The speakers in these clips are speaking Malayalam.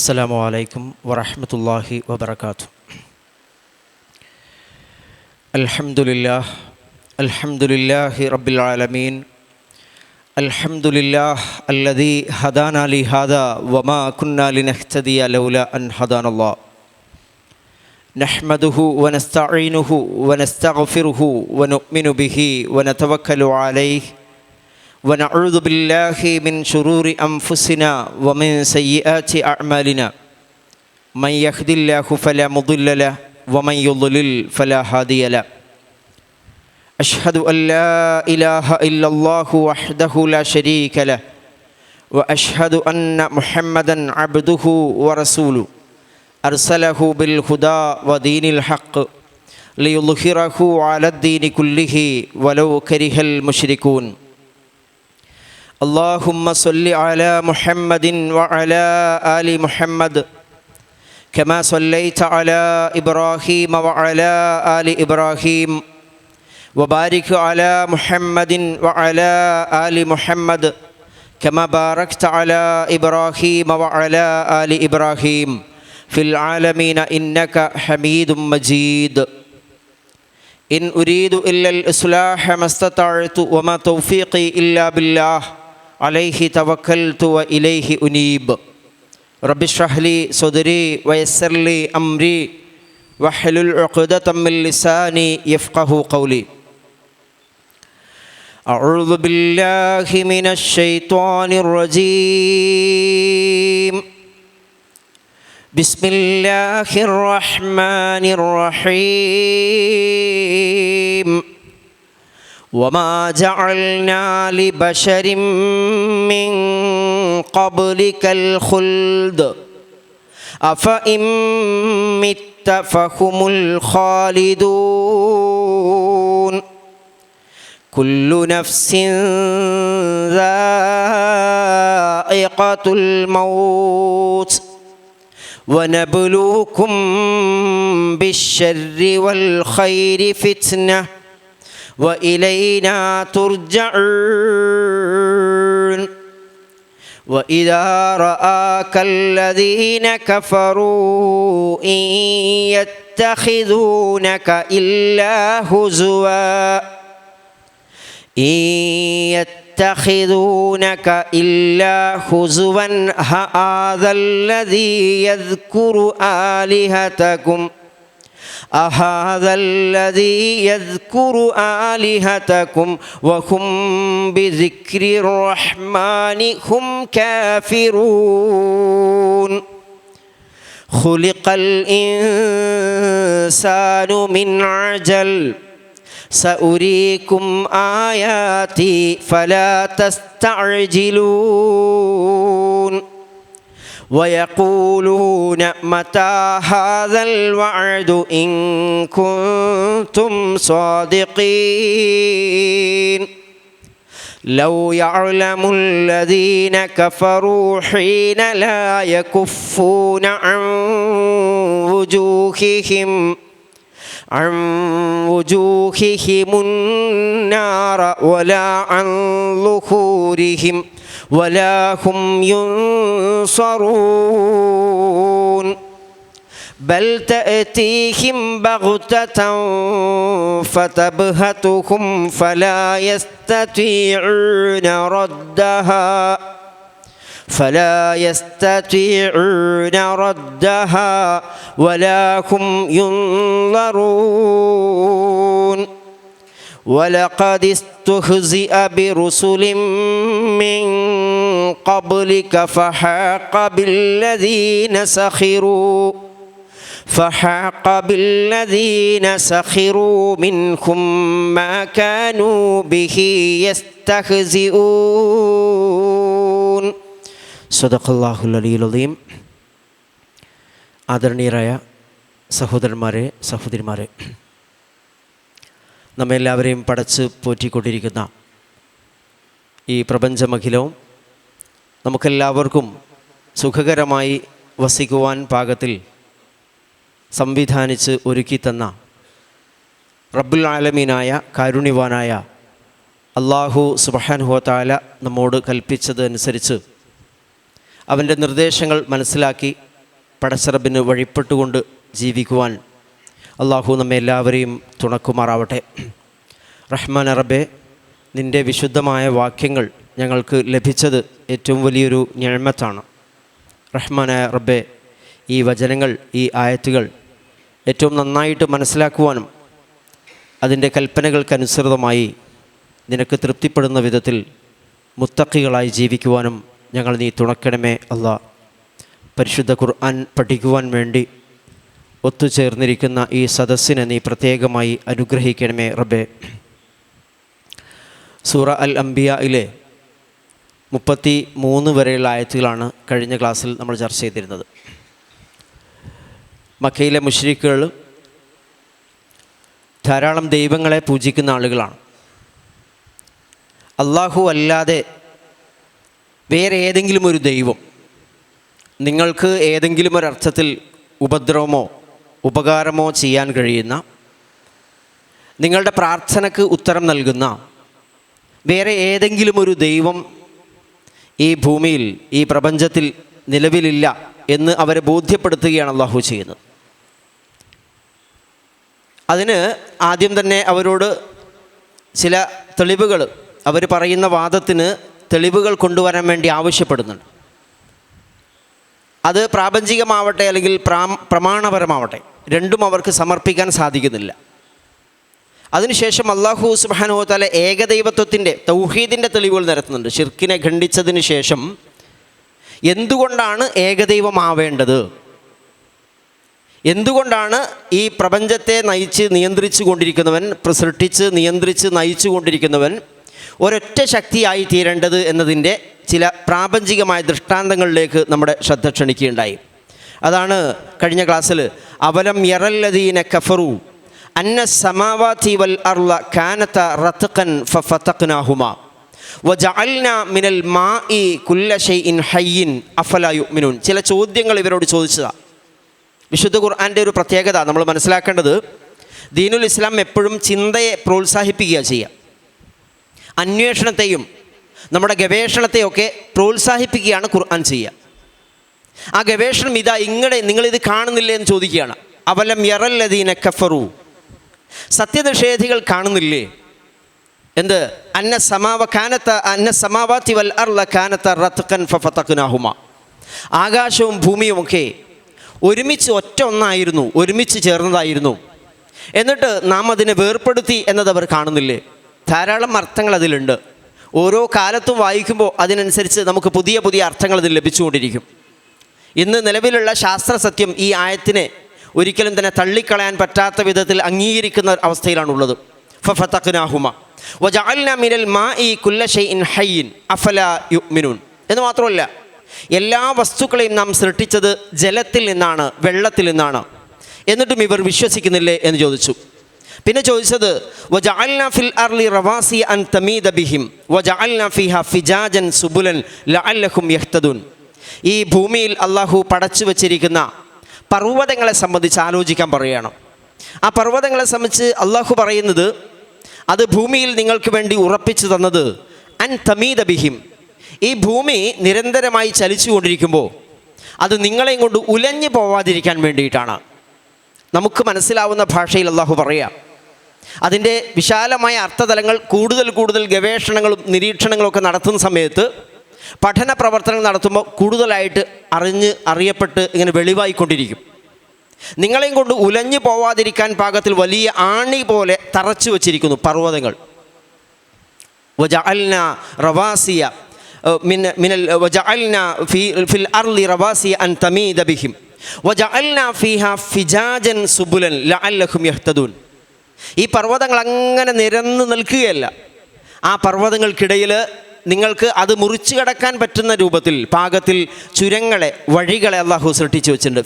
അസ്സലാമു അലൈക്കും വറഹ്മത്തുള്ളാഹി വബറകാതുഹു. അൽഹംദുലില്ലാഹി റബ്ബിൽ ആലമീൻ. അൽഹംദുലില്ലാഹ് അല്ലദീ ഹദാനാ ലിഹാദാ വമാ കുന്നാ ലിനഹ്തദിയ ലൗലാ അൻ ഹദാനല്ലാഹ്. നഹ്മദുഹു വനസ്തഈനുഹു വനസ്തഗ്ഫിറുഹു വനുഅ്മിനു ബിഹി വനതവക്കലു അലൈഹി ونعوذ بالله من شرور أنفسنا ومن سيئات أعمالنا من يهد الله فلا مضل له ومن يضلل فلا هادي له. أشهد أن لا إله إلا الله وحده لا شريك له وأشهد أن محمدا عبده ورسوله أرسله بالهدى ودين الحق ليظهره على الدين كله ولو كره المشركون. اللهم صل على محمد وعلى آل محمد كما صليت على إبراهيم وعلى آل إبراهيم وبارك على محمد وعلى آل محمد كما باركت على إبراهيم وعلى آل إبراهيم في العالمين إنك حميد مجيد. إن أريد إلا الإصلاح ما استطعت وما توفيقي إلا بالله عليه توكلت وإليه أنيب. رب اشرح لي صدري ويسر لي أمري واحلل عقدة من لساني يفقه قولي. أعوذ بالله من الشيطان الرجيم. بسم الله الرحمن الرحيم. وما جعلنا لبشر من قبلك الخلد أفإن مت فهم الخالدون. كل نفس ذائقة الموت ونبلوكم بالشر والخير فتنة وإلينا ترجعون. وإذا رآك الذين كفروا إن يتخذونك إلا هزوا هذا الذي يذكر آلهتكم وهم بذكر الرحمن هم كافرون. خلق الإنسان من عجل سأريكم آياتي فلا تستعجلون. ويقولون متى هذا الوعد إن كنتم صادقين. لو يعلم الذين كفروا حين لا يكفون عن وجوههم النار ولا عن ظهورهم ولا هم ينصرون. بل تأتيهم بغتة فتبهتهم فلا يستطيعون ردها ولا هم ينظرون. ولقد استهزئ برسل من قبلك فحاق بالذين سخروا منهم ما كانوا به يستهزئون. صدق الله العلي العظيم. ആദരണീയരായ സഹോദരന്മാരെ, സഹോദരിമാരെ, നമ്മെല്ലാവരെയും പടച്ച് പോറ്റിക്കൊണ്ടിരിക്കുന്ന ഈ പ്രപഞ്ചമഖിലവും നമുക്കെല്ലാവർക്കും സുഖകരമായി വസിക്കുവാൻ പാകത്തിൽ സംവിധാനിച്ച് ഒരുക്കിത്തന്ന റബ്ബുൽ ആലമീനായ കാരുണ്യവാനായ അല്ലാഹു സുബ്ഹാനഹു വ തആല നമ്മോട് കൽപ്പിച്ചതനുസരിച്ച് അവൻ്റെ നിർദ്ദേശങ്ങൾ മനസ്സിലാക്കി പടച്ചറബിന് വഴിപ്പെട്ടുകൊണ്ട് ജീവിക്കുവാൻ അള്ളാഹു നമ്മെ എല്ലാവരെയും തുണക്കുമാറാവട്ടെ. റഹ്മാൻ റബ്ബേ, നിൻ്റെ വിശുദ്ധമായ വാക്യങ്ങൾ ഞങ്ങൾക്ക് ലഭിച്ചത് ഏറ്റവും വലിയൊരു നിഅമത്താണ്. റഹ്മാനായ റബ്ബേ, ഈ വചനങ്ങൾ, ഈ ആയത്തുകൾ ഏറ്റവും നന്നായിട്ട് മനസ്സിലാക്കുവാനും അതിൻ്റെ കൽപ്പനകൾക്കനുസൃതമായി നിനക്ക് തൃപ്തിപ്പെടുന്ന വിധത്തിൽ മുത്തഖികളായി ജീവിക്കുവാനും ഞങ്ങൾ നീ തുണക്കണമേ അല്ലാഹ്. പരിശുദ്ധ ഖുർആൻ പഠിക്കുവാൻ വേണ്ടി ഒത്തുചേർന്നിരിക്കുന്ന ഈ സദസ്സിനെ നീ പ്രത്യേകമായി അനുഗ്രഹിക്കണമേ റബ്ബേ. സൂറ അൽ അംബിയയിലെ 33 വരെയുള്ള ആയത്തുകളാണ് കഴിഞ്ഞ ക്ലാസ്സിൽ നമ്മൾ ചർച്ച ചെയ്തിരുന്നത്. മക്കയിലെ മുശ്രിക്കുകൾ ധാരാളം ദൈവങ്ങളെ പൂജിക്കുന്ന ആളുകളാണ്. അല്ലാഹു അല്ലാതെ വേറെ ഏതെങ്കിലും ഒരു ദൈവം നിങ്ങൾക്ക് ഏതെങ്കിലും ഒരർത്ഥത്തിൽ ഉപദ്രവമോ ഉപകാരമോ ചെയ്യാൻ കഴിയുന്ന, നിങ്ങളുടെ പ്രാർത്ഥനയ്ക്ക് ഉത്തരം നൽകുന്ന വേറെ ഏതെങ്കിലും ഒരു ദൈവം ഈ ഭൂമിയിൽ, ഈ പ്രപഞ്ചത്തിൽ നിലവിലില്ല എന്ന് അവരെ ബോധ്യപ്പെടുത്തുകയാണ് അല്ലാഹു ചെയ്യുന്നത്. അതിന് ആദ്യം തന്നെ അവരോട് ചില തെളിവുകൾ, അവർ പറയുന്ന വാദത്തിന് തെളിവുകൾ കൊണ്ടുവരാൻ വേണ്ടി ആവശ്യപ്പെടുന്നുണ്ട്. അത് പ്രാപഞ്ചികമാവട്ടെ അല്ലെങ്കിൽ പ്രമാണപരമാവട്ടെ, രണ്ടും അവർക്ക് സമർപ്പിക്കാൻ സാധിക്കുന്നില്ല. അതിനുശേഷം അല്ലാഹു സുബ്ഹാനഹു വ തആല ഏകദൈവത്വത്തിൻ്റെ, തൗഹീദിൻ്റെ തെളിവുകൾ നിരത്തുന്നുണ്ട്. ശിർക്കിനെ ഖണ്ഡിച്ചതിന് ശേഷം എന്തുകൊണ്ടാണ് ഏകദൈവമാവേണ്ടത്, എന്തുകൊണ്ടാണ് ഈ പ്രപഞ്ചത്തെ നയിച്ച് നിയന്ത്രിച്ചു കൊണ്ടിരിക്കുന്നവൻ, സൃഷ്ടിച്ച് നിയന്ത്രിച്ച് നയിച്ചു കൊണ്ടിരിക്കുന്നവൻ ഒരൊറ്റ ശക്തിയായി തീരേണ്ടത് എന്നതിൻ്റെ ചില പ്രാപഞ്ചികമായ ദൃഷ്ടാന്തങ്ങളിലേക്ക് നമ്മുടെ ശ്രദ്ധ ക്ഷണിക്കുകയുണ്ടായി. അതാണ് കഴിഞ്ഞ ക്ലാസ്സിൽ അവലം യറല്ലദീന കഫറു അന്ന സമാവാതി വൽ അർള കാനത റത്ഖൻ ഫഫതഖ്നാഹുമാ വജഅൽനാ മിനൽ മാഇ കുല്ല ഷൈഇൻ ഹയ്യിൻ അഫലാ യുഅ്മിനൂൻ. ചില ചോദ്യങ്ങൾ ഇവരോട് ചോദിച്ചതാണ്. വിശുദ്ധ ഖുർആൻ്റെ ഒരു പ്രത്യേകത നമ്മൾ മനസ്സിലാക്കേണ്ടത്, ദീനുൽ ഇസ്ലാം എപ്പോഴും ചിന്തയെ പ്രോത്സാഹിപ്പിക്കുക ചെയ്യുക, അന്വേഷണത്തെയും നമ്മുടെ ഗവേഷണത്തെയൊക്കെ പ്രോത്സാഹിപ്പിക്കുകയാണ് ഖുർആൻ ചെയ്യുക. ആ ഗവേഷണം ഇതാ നിങ്ങളിത് കാണുന്നില്ലേ എന്ന് ചോദിക്കുകയാണ്. അവലം യറല്ലദീന കഫറു, സത്യനിഷേധികൾ കാണുന്നില്ലേ എന്ത്? അന്ന സമാവാതി വൽ അർള കാനത റത്ഖൻ ഫഫതഖ്നാഹുമാ, ആകാശവും ഭൂമിയുമൊക്കെ ഒരുമിച്ച് ഒറ്റ ഒന്നായിരുന്നു, ഒരുമിച്ച് ചേർന്നതായിരുന്നു, എന്നിട്ട് നാം അതിനെ വേർപ്പെടുത്തി എന്നത് അവർ കാണുന്നില്ലേ? ധാരാളം അർത്ഥങ്ങൾ അതിലുണ്ട്. ഓരോ കാലത്തും വായിക്കുമ്പോൾ അതിനനുസരിച്ച് നമുക്ക് പുതിയ പുതിയ അർത്ഥങ്ങൾ അതിൽ ലഭിച്ചുകൊണ്ടിരിക്കും. ഇന്ന് നിലവിലുള്ള ശാസ്ത്ര സത്യം ഈ ആയത്തിനെ ഒരിക്കലും തന്നെ തള്ളിക്കളയാൻ പറ്റാത്ത വിധത്തിൽ അംഗീകരിക്കുന്ന അവസ്ഥയിലാണുള്ളത്. ഫഫതഖ്നാഹുമാ വജഅൽനാ മിനൽ മാഇ കുല്ല ഷൈഇൻ ഹയ്യിൻ അഫലാ യുഅ്മിനൂൻ എന്ന് മാത്രമല്ല, എല്ലാ വസ്തുക്കളെയും നാം സൃഷ്ടിച്ചത് ജലത്തിൽ നിന്നാണ്, വെള്ളത്തിൽ നിന്നാണ്, എന്നിട്ടും ഇവർ വിശ്വസിക്കുന്നില്ലേ എന്ന് ചോദിച്ചു. പിന്നെ ചോദിച്ചത് വജഅൽനാ ഫിൽ അർളി റവാസിയ അൻ തമീദ ബിഹിം വജഅൽനാ ഫീഹാ ഫിജാജൻ സുബുലൻ ലഅല്ലഹും യഹ്തദൂൻ. ഈ ഭൂമിയിൽ അല്ലാഹു പടച്ചു വച്ചിരിക്കുന്ന പർവ്വതങ്ങളെ സംബന്ധിച്ച് ആലോചിക്കാൻ പറയുകയാണ്. ആ പർവ്വതങ്ങളെ സംബന്ധിച്ച് അല്ലാഹു പറയുന്നത്, അത് ഭൂമിയിൽ നിങ്ങൾക്ക് വേണ്ടി ഉറപ്പിച്ചു തന്നത് അൻ തമീദ ബിഹിം, ഈ ഭൂമി നിരന്തരമായി ചലിച്ചു കൊണ്ടിരിക്കുമ്പോൾ അത് നിങ്ങളെയും കൊണ്ട് ഉലഞ്ഞു പോവാതിരിക്കാൻ വേണ്ടിയിട്ടാണ്. നമുക്ക് മനസ്സിലാവുന്ന ഭാഷയിൽ അല്ലാഹു പറയുക. അതിൻ്റെ വിശാലമായ അർത്ഥതലങ്ങൾ കൂടുതൽ ഗവേഷണങ്ങളും നിരീക്ഷണങ്ങളൊക്കെ നടത്തുന്ന സമയത്ത്, പഠന പ്രവർത്തനങ്ങൾ നടത്തുമ്പോൾ കൂടുതലായിട്ട് അറിയപ്പെട്ട് ഇങ്ങനെ വെളിവായിക്കൊണ്ടിരിക്കും. നിങ്ങളെയും കൊണ്ട് ഉലഞ്ഞു പോവാതിരിക്കാൻ പാകത്തിൽ വലിയ ആണി പോലെ തറച്ചു വച്ചിരിക്കുന്നു പർവ്വതങ്ങൾ. വജഅൽനാ റവാസിയ മിനൽ വജഅൽനാ ഫിൽ അർളി റവാസിയ അൻ തമീദ ബിഹിം വജഅൽനാ ഫീഹാ ഫിജാജൻ സുബുലൻ ലഅല്ലഹും യഹ്തദൂൻ. ഈ പർവ്വതങ്ങൾ അങ്ങനെ നിരന്ന് നിൽക്കുകയല്ല. ആ പർവ്വതങ്ങൾക്കിടയിൽ നിങ്ങൾക്ക് അത് മുറിച്ചു കടക്കാൻ പറ്റുന്ന രൂപത്തിൽ പാകത്തിൽ ചുരങ്ങളെ, വഴികളെ അല്ലാഹു സൃഷ്ടിച്ചു വെച്ചിട്ടുണ്ട്.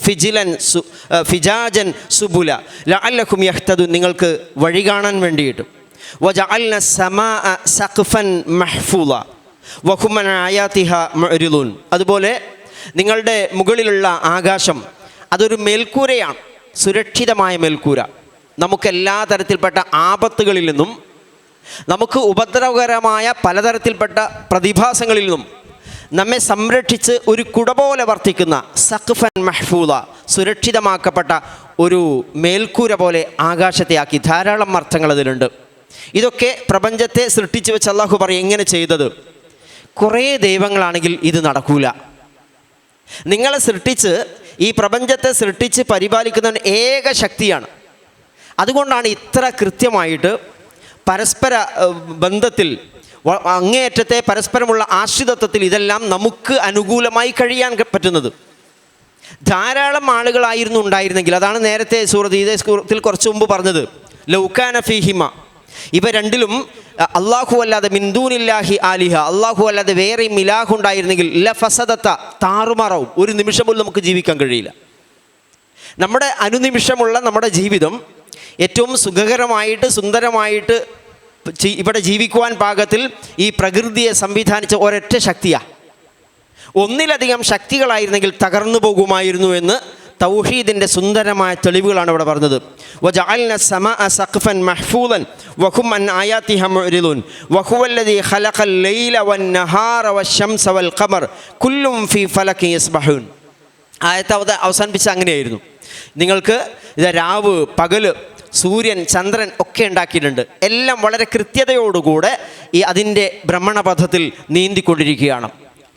ഫിജാജൻ സുബുല ലഅല്ലഹും യഹ്തദൂൻ, നിങ്ങൾക്ക് വഴി കാണാൻ വേണ്ടിയിട്ടും. വജഅൽന സമാഅ സഖ്ഫൻ മഹ്ഫൂള വഹും അൻ ആയാതിഹാ മുഅ്രിദൂൻ. അതുപോലെ നിങ്ങളുടെ മുകളിലുള്ള ആകാശം അതൊരു മേൽക്കൂരയാണ്, സുരക്ഷിതമായ മേൽക്കൂര. നമുക്കെല്ലാ തരത്തിൽപ്പെട്ട ആപത്തുകളിൽ നിന്നും, നമുക്ക് ഉപദ്രവകരമായ പലതരത്തിൽപ്പെട്ട പ്രതിഭാസങ്ങളിൽ നിന്നും നമ്മെ സംരക്ഷിച്ച് ഒരു കുട പോലെ വർത്തിക്കുന്ന സഖ്ഫൻ മഹ്ഫൂദ, സുരക്ഷിതമാക്കപ്പെട്ട ഒരു മേൽക്കൂര പോലെ ആകാശത്തെ ആക്കി. ധാരാളം അർത്ഥങ്ങൾ അതിലുണ്ട്. ഇതൊക്കെ പ്രപഞ്ചത്തെ സൃഷ്ടിച്ച് വെച്ച് അള്ളാഹു പറയും എങ്ങനെ ചെയ്തത്? കുറേ ദൈവങ്ങളാണെങ്കിൽ ഇത് നടക്കൂല. നിങ്ങളെ സൃഷ്ടിച്ച് ഈ പ്രപഞ്ചത്തെ സൃഷ്ടിച്ച് പരിപാലിക്കുന്ന ഏക ശക്തിയാണ്. അതുകൊണ്ടാണ് ഇത്ര കൃത്യമായിട്ട് പരസ്പര ബന്ധത്തിൽ, അങ്ങേയറ്റത്തെ പരസ്പരമുള്ള ആശ്രിതത്വത്തിൽ ഇതെല്ലാം നമുക്ക് അനുകൂലമായി കഴിയാൻ പറ്റുന്നത്. ധാരാളം ആളുകളായിരുന്നു ഉണ്ടായിരുന്നെങ്കിൽ, അതാണ് നേരത്തെ ഇതേ സൂറത്തിൽ കുറച്ച് മുമ്പ് പറഞ്ഞത്, ലൗകാന ഫീഹിമ, ഇവ രണ്ടിലും അള്ളാഹു അല്ലാതെ മിൻദൂനില്ലാഹി ആലിഹ, അള്ളാഹു അല്ലാതെ വേറെയും ഇലാഹു ഉണ്ടായിരുന്നെങ്കിൽ ലഫസദത്ത, താറുമാറാവും. ഒരു നിമിഷം പോലും നമുക്ക് ജീവിക്കാൻ കഴിയില്ല. നമ്മുടെ അനുനിമിഷമുള്ള നമ്മുടെ ജീവിതം ഏറ്റവും സുഖകരമായിട്ട് സുന്ദരമായിട്ട് ഇവിടെ ജീവിക്കുവാൻ പാകത്തിൽ ഈ പ്രകൃതിയെ സംവിധാനിച്ച ഒരൊറ്റ ശക്തിയാണ്. ഒന്നിലധികം ശക്തികളായിരുന്നെങ്കിൽ തകർന്നു പോകുമായിരുന്നു എന്ന് തൗഹീദിൻ്റെ സുന്ദരമായ തെളിവുകളാണ് ഇവിടെ പറഞ്ഞത്. വജഅൽന സമാഅ സഖ്ഫൻ മഹ്ഫൂദൻ വഹും അൻ ആയാതിഹ മുഅ്രിദൂൻ വഹുവല്ലദീ ഖലഖൽ ലൈല വന്നഹാറ വശംസ വൽ ഖമർ കുല്ലും ഫീ ഫലകിൻ യസ്ബഹൂൻ. ആയത്ത് അവസാനിപ്പിച്ച അങ്ങനെയായിരുന്നു. നിങ്ങൾക്ക് ഇത് രാവ് പകല് സൂര്യൻ ചന്ദ്രൻ ഒക്കെ ഉണ്ടാക്കിയിട്ടുണ്ട്. എല്ലാം വളരെ കൃത്യതയോടുകൂടെ അതിൻ്റെ ഭ്രമണപഥത്തിൽ നീന്തിക്കൊണ്ടിരിക്കുകയാണ്.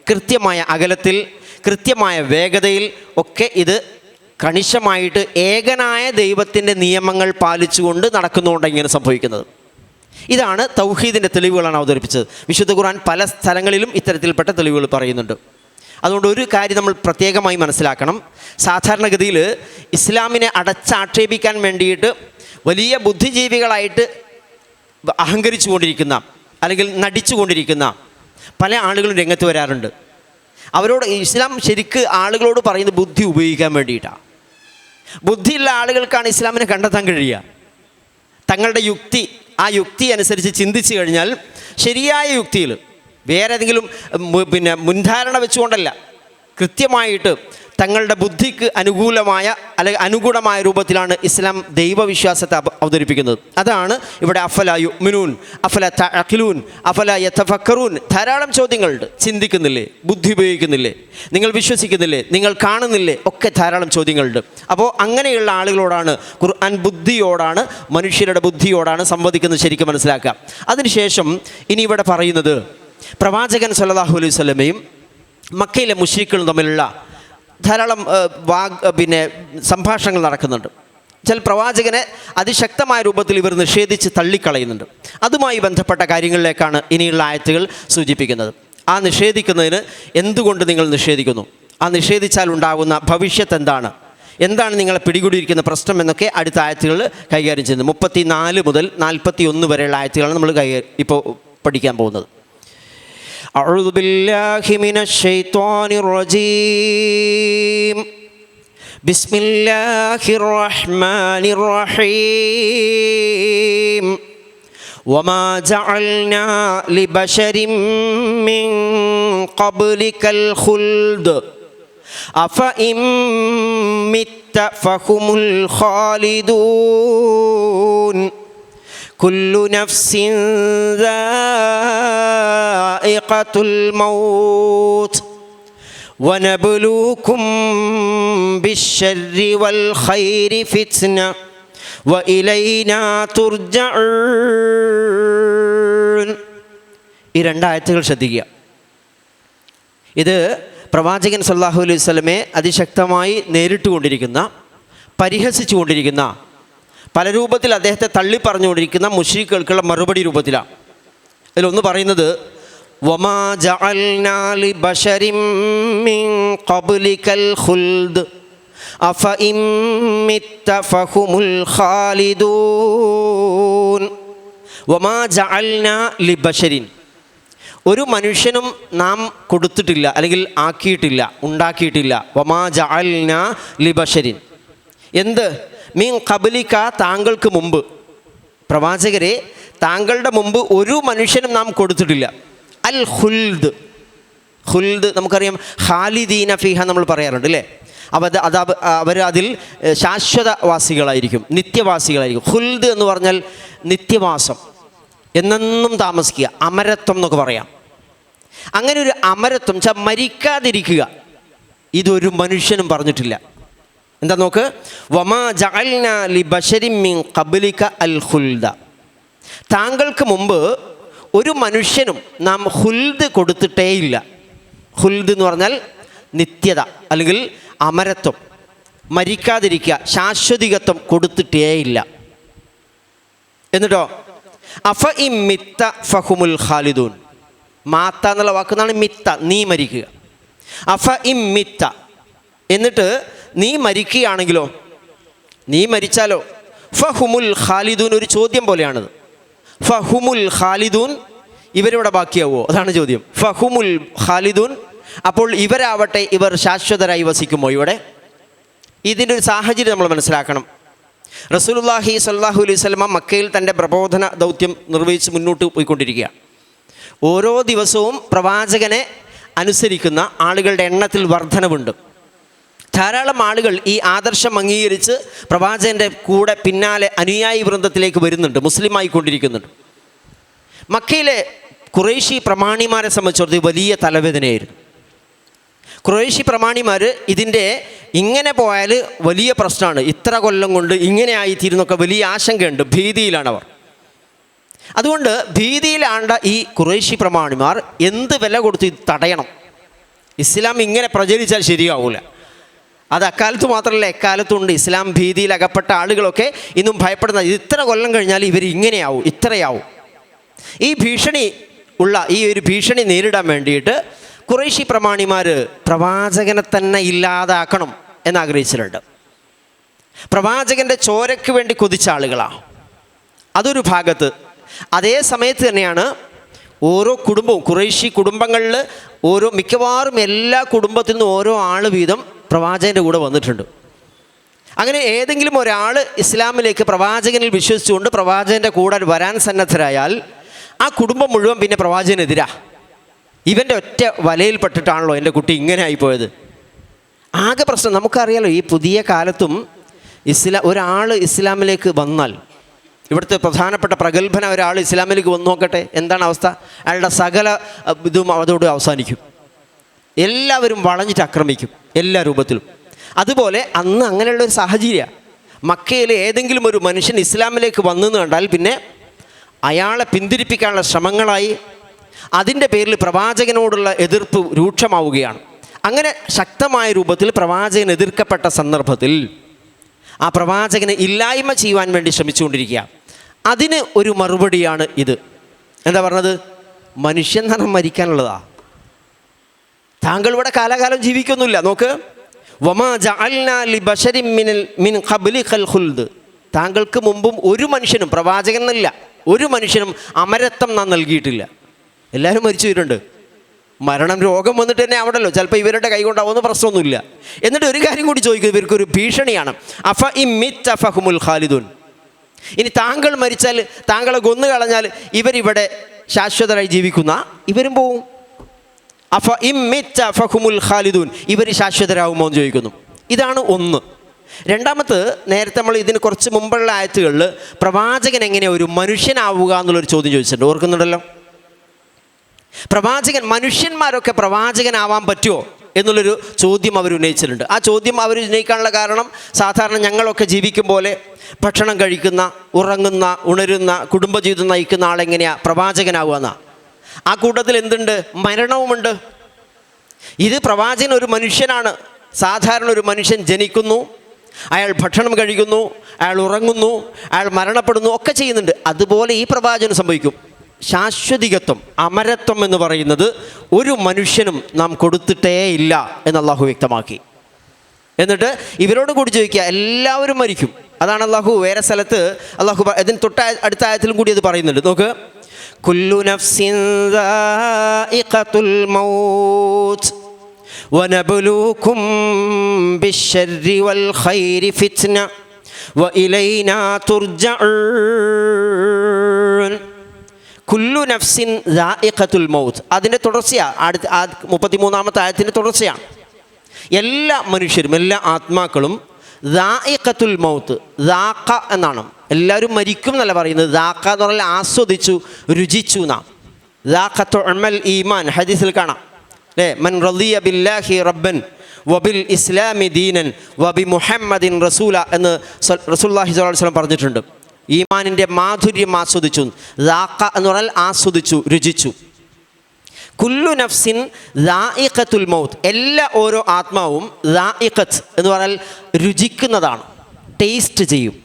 കൃത്യമായ അകലത്തിൽ, കൃത്യമായ വേഗതയിൽ ഒക്കെ ഇത് കണിശമായിട്ട് ഏകനായ ദൈവത്തിൻ്റെ നിയമങ്ങൾ പാലിച്ചുകൊണ്ട് നടക്കുന്നുകൊണ്ട് ഇങ്ങനെ സംഭവിക്കുന്നത്. ഇതാണ് തൗഹീദിൻ്റെ തെളിവുകളാണ് അവതരിപ്പിച്ചത്. വിശുദ്ധ ഖുർആൻ പല സ്ഥലങ്ങളിലും ഇത്തരത്തിൽപ്പെട്ട തെളിവുകൾ പറയുന്നുണ്ട്. അതുകൊണ്ട് ഒരു കാര്യം നമ്മൾ പ്രത്യേകമായി മനസ്സിലാക്കണം. സാധാരണഗതിയിൽ ഇസ്ലാമിനെ അടച്ചാക്ഷേപിക്കാൻ വേണ്ടിയിട്ട് വലിയ ബുദ്ധിജീവികളായിട്ട് അഹങ്കരിച്ചു കൊണ്ടിരിക്കുന്ന അല്ലെങ്കിൽ നടിച്ചു കൊണ്ടിരിക്കുന്ന പല ആളുകളും രംഗത്ത് വരാറുണ്ട്. അവരോട് ഇസ്ലാം ശരിക്ക് ആളുകളോട് പറയുന്നത് ബുദ്ധി ഉപയോഗിക്കാൻ വേണ്ടിയിട്ടാണ്. ബുദ്ധിയുള്ള ആളുകൾക്കാണ് ഇസ്ലാമിനെ കണ്ടെത്താൻ കഴിയുക. തങ്ങളുടെ യുക്തി, ആ യുക്തി അനുസരിച്ച് ചിന്തിച്ചു കഴിഞ്ഞാൽ ശരിയായ യുക്തിയിൽ, വേറെ ഏതെങ്കിലും മുൻധാരണ വെച്ചുകൊണ്ടല്ല, കൃത്യമായിട്ട് തങ്ങളുടെ ബുദ്ധിക്ക് അനുകൂലമായ അല്ലെങ്കിൽ അനുഗുണമായ രൂപത്തിലാണ് ഇസ്ലാം ദൈവവിശ്വാസത്തെ അവതരിപ്പിക്കുന്നത്. അതാണ് ഇവിടെ അഫല യുഅ്മിനൂൻ, അഫല തഅഖിലൂൻ, അഫല യതഫക്കറൂൻ. ധാരാളം ചോദ്യങ്ങളുണ്ട്. ചിന്തിക്കുന്നില്ലേ? ബുദ്ധി ഉപയോഗിക്കുന്നില്ലേ? നിങ്ങൾ വിശ്വസിക്കുന്നില്ലേ? നിങ്ങൾ കാണുന്നില്ലേ? ഒക്കെ ധാരാളം ചോദ്യങ്ങളുണ്ട്. അപ്പോൾ അങ്ങനെയുള്ള ആളുകളോടാണ് ഖുർആൻ ബുദ്ധിയോടാണ്, മനുഷ്യരുടെ ബുദ്ധിയോടാണ് സംവദിക്കുന്നത് ശരിക്കും മനസ്സിലാക്കുക. അതിനുശേഷം ഇനി ഇവിടെ പറയുന്നത് പ്രവാചകൻ സല്ലല്ലാഹു അലൈഹി വസല്ലമയും മക്കയിലെ മുശ്രിക്കുകളും തമ്മിലുള്ള ധാരാളം സംഭാഷണങ്ങൾ നടക്കുന്നുണ്ട്. ചില പ്രവാചകനെ അതിശക്തമായ രൂപത്തിൽ ഇവർ നിഷേധിച്ച് തള്ളിക്കളയുന്നുണ്ട്. അതുമായി ബന്ധപ്പെട്ട കാര്യങ്ങളിലേക്കാണ് ഇനിയുള്ള ആയത്തുകൾ സൂചിപ്പിക്കുന്നത്. ആ നിഷേധിക്കുന്നതിന് എന്തുകൊണ്ട് നിങ്ങൾ നിഷേധിക്കുന്നു, ആ നിഷേധിച്ചാൽ ഉണ്ടാകുന്ന ഭവിഷ്യത്ത് എന്താണ്, എന്താണ് നിങ്ങളെ പിടികൂടിയിരിക്കുന്ന പ്രശ്നം എന്നൊക്കെ അടുത്ത ആയത്തുകൾ കൈകാര്യം ചെയ്യുന്നത്. 34 മുതൽ 41 വരെയുള്ള ആയത്തുകളാണ് നമ്മൾ ഇപ്പോൾ പഠിക്കാൻ പോകുന്നത്. أعوذ بالله من الشيطان الرجيم. بسم الله الرحمن الرحيم. وما جعلنا لبشر من قبلك الخلد أفإن مت فهم الخالدون كل نفس ذائقة الموت ونبلوكم بالشر والخير فتنة وإلينا ترجعون. ഈ രണ്ടായത്തുകൾ ശ്രദ്ധിക്കുക. ഇത് പ്രവാചകൻ സല്ലല്ലാഹു അലൈഹി വസല്ലമയെ അതിശക്തമായി നേരിട്ടുകൊണ്ടിരിക്കുന്ന, പരിഹസിച്ചുകൊണ്ടിരിക്കുന്ന, പല രൂപത്തിൽ അദ്ദേഹത്തെ തള്ളിപ്പറഞ്ഞുകൊണ്ടിരിക്കുന്ന മുശ്രിക്കുകൾക്കുള്ള മറുപടി രൂപത്തിലാണ്. അതിലൊന്ന് പറയുന്നത് വമാ ജഅൽനാ ലിബശരിൻ മിൻ ഖബ്ലികൽ ഖുൽദ് അഫഇൻ മിത്ത ഫഹുമുൽ ഖാലിദൂൻ. വമാ ജഅൽനാ ലിബശരിൻ, ഒരു മനുഷ്യനും നാം കൊടുത്തിട്ടില്ല അല്ലെങ്കിൽ ആക്കിയിട്ടില്ല, ഉണ്ടാക്കിയിട്ടില്ല. വമാ ജഅൽനാ ലിബശരിൻ, എന്ത്? മീൻ ഖബ്ലിക, താങ്കൾക്ക് മുമ്പ്, പ്രവാചകരെ താങ്കളുടെ മുമ്പ് ഒരു മനുഷ്യനും നാം കൊടുത്തിട്ടില്ല. അൽ ഖുൽദ്, ഖുൽദ് നമുക്കറിയാം, ഖാലിദീന ഫീഹ നമ്മൾ പറയാറുണ്ട് അല്ലേ? അവർ അതിൽ ശാശ്വതവാസികളായിരിക്കും, നിത്യവാസികളായിരിക്കും. ഖുൽദ് എന്ന് പറഞ്ഞാൽ നിത്യവാസം, എന്നെന്നും താമസിക്കുക, അമരത്വം എന്നൊക്കെ പറയാം. അങ്ങനെ ഒരു അമരത്വം മരിക്കാതിരിക്കുക ഇതൊരു മനുഷ്യനും പറഞ്ഞിട്ടില്ല. എന്താ നോക്ക്, വമാ ജഅൽനാ ലിബശരിൻ മിൻ ഖബ്ലിക അൽ ഖുൽദ, താങ്കൾക്ക് മുമ്പ് ഒരു മനുഷ്യനും നാം ഖുൽദ് കൊടുത്തിട്ടേയില്ല. ഖുൽദ് എന്ന് പറഞ്ഞാൽ നിത്യത അല്ലെങ്കിൽ അമരത്വം, മരിക്കാതിരിക്കുക, ശാശ്വതികത്വം കൊടുത്തിട്ടേയില്ല. എന്നിട്ടോ അഫ ഇം മിത്ത ഫഹുമുൽ ഖാലിദൂൻ, മാത്ത എന്നുള്ള വാക്കുന്നാണ് മിത്ത, നീ മരിക്കുക. അഫ ഇം മിത്ത, എന്നിട്ട് നീ മരിക്കുകയാണെങ്കിലോ, നീ മരിച്ചാലോ, ഫഹുമുൽ ഖാലിദൂൻ, ഒരു ചോദ്യം പോലെയാണത്. ഫഹുമുൽ ഖാലിദൂൻ, ഇവരിവിടെ ബാക്കിയാവോ, അതാണ് ചോദ്യം. ഫഹുമുൽ ഖാലിദൂൻ, അപ്പോൾ ഇവരാവട്ടെ, ഇവർ ശാശ്വതരായി വസിക്കുമോ ഇവിടെ? ഇതിൻ്റെ ഒരു സാഹചര്യം നമ്മൾ മനസ്സിലാക്കണം. റസൂലുള്ളാഹി സ്വല്ലല്ലാഹു അലൈഹി വസല്ലം മക്കയിൽ തൻ്റെ പ്രബോധന ദൗത്യം നിർവഹിച്ച് മുന്നോട്ട് പോയിക്കൊണ്ടിരിക്കുകയാണ്. ഓരോ ദിവസവും പ്രവാചകനെ അനുസരിക്കുന്ന ആളുകളുടെ എണ്ണത്തിൽ വർധനവുണ്ട്. ധാരാളം ആളുകൾ ഈ ആദർശം അംഗീകരിച്ച് പ്രവാചകൻ്റെ കൂടെ പിന്നാലെ അനുയായി വൃന്ദത്തിലേക്ക് വരുന്നുണ്ട്, മുസ്ലിമായിക്കൊണ്ടിരിക്കുന്നുണ്ട്. മക്കയിലെ ഖുറൈശി പ്രമാണിമാരെ സംബന്ധിച്ചിടത്തോളം വലിയ തലവേദനയായിരുന്നു. ഖുറൈശി പ്രമാണിമാർ ഇതിൻ്റെ ഇങ്ങനെ പോയാൽ വലിയ പ്രശ്നമാണ്, ഇത്ര കൊല്ലം കൊണ്ട് ഇങ്ങനെ ആയിത്തീരുന്നൊക്കെ വലിയ ആശങ്കയുണ്ട്, ഭീതിയിലാണവർ. അതുകൊണ്ട് ഭീതിയിലാണ്ട ഈ ഖുറൈശി പ്രമാണിമാർ എന്ത് വില കൊടുത്ത് ഇത് തടയണം, ഇസ്ലാം ഇങ്ങനെ പ്രചരിച്ചാൽ ശരിയാവില്ല. അത് അക്കാലത്ത് മാത്രമല്ല, എക്കാലത്തുണ്ട്. ഇസ്ലാം ഭീതിയിൽ അകപ്പെട്ട ആളുകളൊക്കെ ഇന്നും ഭയപ്പെടുന്ന, ഇത്ര കൊല്ലം കഴിഞ്ഞാൽ ഇവർ ഇങ്ങനെയാവും, ഇത്രയാവും. ഈ ഭീഷണി ഉള്ള ഈ ഒരു ഭീഷണി നേരിടാൻ വേണ്ടിയിട്ട് ഖുറൈശി പ്രമാണിമാർ പ്രവാചകനെ തന്നെ ഇല്ലാതാക്കണം എന്നാഗ്രഹിച്ചിട്ടുണ്ട്. പ്രവാചകൻ്റെ ചോരയ്ക്ക് വേണ്ടി കൊതിച്ച ആളുകളാണ് അതൊരു ഭാഗത്ത്. അതേ സമയത്ത് തന്നെയാണ് ഓരോ കുടുംബവും, ഖുറൈശി കുടുംബങ്ങളിൽ മിക്കവാറും എല്ലാ കുടുംബത്തിൽ നിന്നും ഓരോ ആൾ വീതം പ്രവാചകൻ്റെ കൂടെ വന്നിട്ടുണ്ട്. അങ്ങനെ ഏതെങ്കിലും ഒരാൾ ഇസ്ലാമിലേക്ക് പ്രവാചകനിൽ വിശ്വസിച്ചുകൊണ്ട് പ്രവാചകൻ്റെ കൂടെ വരാൻ സന്നദ്ധരായാൽ ആ കുടുംബം മുഴുവൻ പിന്നെ പ്രവാചകനെതിരാ. ഇവൻ്റെ ഒറ്റ വലയിൽപ്പെട്ടിട്ടാണല്ലോ എൻ്റെ കുട്ടി ഇങ്ങനെ ആയിപ്പോയത്. ആകെ പ്രശ്നം നമുക്കറിയാലോ. ഈ പുതിയ കാലത്തും ഒരാൾ ഇസ്ലാമിലേക്ക് വന്നാൽ, ഇവിടുത്തെ പ്രധാനപ്പെട്ട പ്രഗത്ഭന ഒരാൾ ഇസ്ലാമിലേക്ക് വന്നു നോക്കട്ടെ, എന്താണ് അവസ്ഥ? അയാളുടെ സകല ഇതും അതോട് അവസാനിക്കും. എല്ലാവരും വളഞ്ഞിട്ട് ആക്രമിക്കും എല്ലാ രൂപത്തിലും. അതുപോലെ അന്ന് അങ്ങനെയുള്ളൊരു സാഹചര്യമാണ്. മക്കയിൽ ഏതെങ്കിലും ഒരു മനുഷ്യൻ ഇസ്ലാമിലേക്ക് വന്നെന്ന് കണ്ടാൽ പിന്നെ അയാളെ പിന്തിരിപ്പിക്കാനുള്ള ശ്രമങ്ങളായി. അതിൻ്റെ പേരിൽ പ്രവാചകനോടുള്ള എതിർപ്പ് രൂക്ഷമാവുകയാണ്. അങ്ങനെ ശക്തമായ രൂപത്തിൽ പ്രവാചകൻ എതിർക്കപ്പെട്ട സന്ദർഭത്തിൽ ആ പ്രവാചകനെ ഇല്ലായ്മ ചെയ്യുവാൻ വേണ്ടി ശ്രമിച്ചുകൊണ്ടിരിക്കുക. അതിന് ഒരു മറുപടിയാണ് ഇത്. എന്താ പറഞ്ഞത്? മനുഷ്യൻ തന്നെ മരിക്കാനുള്ളതാ. താങ്കൾ ഇവിടെ കാലാകാലം ജീവിക്കൊന്നുമില്ല. നോക്ക്, വമാ ജഅൽനാ ലിബശരിൻ മിൻ ഖബ്ലികൽ ഖുൽദ്, താങ്കൾക്ക് മുമ്പും ഒരു മനുഷ്യനും, പ്രവാചകൻ എന്നല്ല, ഒരു മനുഷ്യനും അമരത്വം നാം നൽകിയിട്ടില്ല. എല്ലാവരും മരിച്ചു വരുന്നുണ്ട്. മരണം രോഗം വന്നിട്ട് തന്നെ ആവണല്ലോ, ചിലപ്പോൾ ഇവരുടെ കൈ കൊണ്ടാവുന്ന പ്രശ്നമൊന്നുമില്ല. എന്നിട്ട് ഒരു കാര്യം കൂടി ചോദിക്കും, ഇവർക്കൊരു ഭീഷണിയാണ്. അഫ ഇമ്മിത്ത ഫഹുമുൽ ഖാലിദൂൻ, ഇനി താങ്കൾ മരിച്ചാൽ, താങ്കളെ കൊന്നു കളഞ്ഞാൽ ഇവരിവിടെ ശാശ്വതരായി ജീവിക്കുന്ന ഇവരും പോവും. അഫ ഇമ്മിത്ത ഫഹുമുൽ ഖാലിദൂൻ, ഇവർ ശാശ്വതരാകുമോ എന്ന് ചോദിക്കുന്നു. ഇതാണ് ഒന്ന്. രണ്ടാമത്, നേരത്തെ നമ്മൾ ഇതിന് കുറച്ച് മുമ്പുള്ള ആയത്തുകളിൽ പ്രവാചകൻ എങ്ങനെ ഒരു മനുഷ്യനാവുക എന്നുള്ളൊരു ചോദ്യം ചോദിച്ചിട്ടുണ്ട്, ഓർക്കുന്നുണ്ടല്ലോ. പ്രവാചകൻ, മനുഷ്യന്മാരൊക്കെ പ്രവാചകനാവാൻ പറ്റുമോ എന്നുള്ളൊരു ചോദ്യം അവർ ഉന്നയിച്ചിട്ടുണ്ട്. ആ ചോദ്യം അവർ ഉന്നയിക്കാനുള്ള കാരണം, സാധാരണ ഞങ്ങളൊക്കെ ജീവിക്കും പോലെ ഭക്ഷണം കഴിക്കുന്ന, ഉറങ്ങുന്ന, ഉണരുന്ന, കുടുംബജീവിതം നയിക്കുന്ന ആളെങ്ങനെയാണ് പ്രവാചകനാവുക എന്നാ. ആ കൂട്ടത്തിൽ എന്തുണ്ട്? മരണവുമുണ്ട്. ഇത് പ്രവാചകൻ ഒരു മനുഷ്യനാണ്. സാധാരണ ഒരു മനുഷ്യൻ ജനിക്കുന്നു, അയാൾ ഭക്ഷണം കഴിക്കുന്നു, അയാൾ ഉറങ്ങുന്നു, അയാൾ മരണപ്പെടുന്നു, ഒക്കെ ചെയ്യുന്നുണ്ട്. അതുപോലെ ഈ പ്രവാചകന് സംഭവിക്കും. ശാശ്വതികത്വം, അമരത്വം എന്ന് പറയുന്നത് ഒരു മനുഷ്യനും നാം കൊടുത്തിട്ടേ ഇല്ല എന്ന് അള്ളാഹു വ്യക്തമാക്കി. എന്നിട്ട് ഇവരോട് കൂടി ചോദിക്കുക, എല്ലാവരും മരിക്കും. അതാണ് അള്ളാഹു വേറെ സ്ഥലത്ത് അള്ളാഹു ഇതിന് തൊട്ട അടുത്ത ആയത്തിലും കൂടി അത് പറയുന്നുണ്ട്. നോക്ക്, കുല്ലു നഫ്സിൻ ദാഇഖത്തുൽ മൗത്ത് വനബ്ലൂകും ബിശ്ശർരി വൽ ഖൈരി ഫിത്ന വഇലൈനാ തുർജഊൻ. കുല്ലു നഫ്സിൻ ദാഇഖത്തുൽ മൗത്ത്, അതിൻ്റെ തുടർച്ചയാണ്. 33-ാമത്തെ ആയത്തിൻ്റെ തുടർച്ചയാണ്. എല്ലാ മനുഷ്യരും, എല്ലാ ആത്മാക്കളും ദാഇഖത്തുൽ മൗത്ത്, ദാഖ എന്നാണ്. എല്ലാവരും മരിക്കും എന്നല്ല പറയുന്നത്. ദാഖ എന്ന് പറഞ്ഞാൽ ആസ്വദിച്ചു, രുചിച്ചു എന്നാണ്. ദാഖത്തു അമൽ ഈമാൻ ഹദീസിൽ കാണാം അല്ലേ, മൻ റളിയ ബില്ലാഹി റബ്ബൻ വബിൽ ഇസ്ലാമി ദീനൻ വബി മുഹമ്മദിൻ റസൂല എന്ന് റസൂലുള്ളാഹി സ്വല്ലല്ലാഹു അലൈഹി വസല്ലം പറഞ്ഞിട്ടുണ്ട്. ഈമാനിൻ്റെ മാധുര്യം ആസ്വദിച്ചു. ദാഖ എന്ന് പറഞ്ഞാൽ ആസ്വദിച്ചു, രുചിച്ചു. കുല്ലു നഫ്സിൻ ദാഇഖത്തുൽ മൗത്ത്, എല്ലാ ഓരോ ആത്മാവും ദാഇഖത്ത് എന്ന് പറഞ്ഞാൽ രുചിക്കുന്നതാണ്, ടേസ്റ്റ് ചെയ്യും,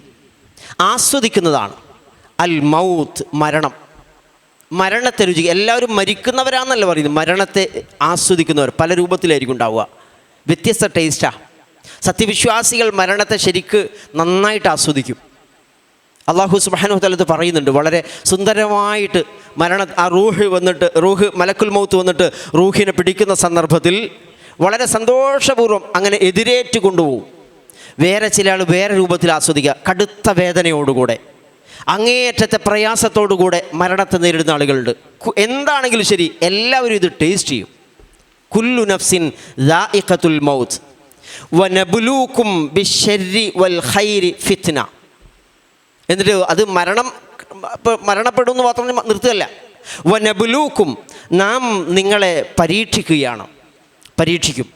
ആസ്വദിക്കുന്നതാണ്. അൽ മൗത്ത് മരണം, മരണത്തെ രുചി. എല്ലാവരും മരിക്കുന്നവരാണെന്നല്ല പറയുന്നത്, മരണത്തെ ആസ്വദിക്കുന്നവർ പല രൂപത്തിലായിരിക്കും ഉണ്ടാവുക, വ്യത്യസ്ത ടേസ്റ്റാണ്. സത്യവിശ്വാസികൾ മരണത്തെ ശരിക്ക് നന്നായിട്ട് ആസ്വദിക്കും. അള്ളാഹു സുബ്ഹാനഹു വ തആല പറയുന്നുണ്ട് വളരെ സുന്ദരമായിട്ട്. ആ റൂഹ് മലക്കുൽ മൗത്ത് വന്നിട്ട് റൂഹിനെ പിടിക്കുന്ന സന്ദർഭത്തിൽ വളരെ സന്തോഷപൂർവ്വം അങ്ങനെ എതിരേറ്റ് കൊണ്ടുപോകും. വേറെ ചില ആൾ വേറെ രൂപത്തിൽ ആസ്വദിക്കുക, കടുത്ത വേദനയോടുകൂടെ, അങ്ങേയറ്റത്തെ പ്രയാസത്തോടുകൂടെ മരണത്തെ നേരിടുന്ന ആളുകളുണ്ട്. എന്താണെങ്കിലും ശരി, എല്ലാവരും ഇത് ടേസ്റ്റ് ചെയ്യും. കുല്ലു നഫ്സിൻ ദാഇഖത്തുൽ മൗത്ത് വനബ്ലൂക്കും ബിശ്ശർരി വൽ ഖൈരി ഫിത്ന. എന്നിട്ട് അത് മരണപ്പെടുമെന്ന് മാത്രം നിർത്തുകയല്ല, വനബ്ലൂക്കും നാം നിങ്ങളെ പരീക്ഷിക്കുകയാണ്, പരീക്ഷിക്കും.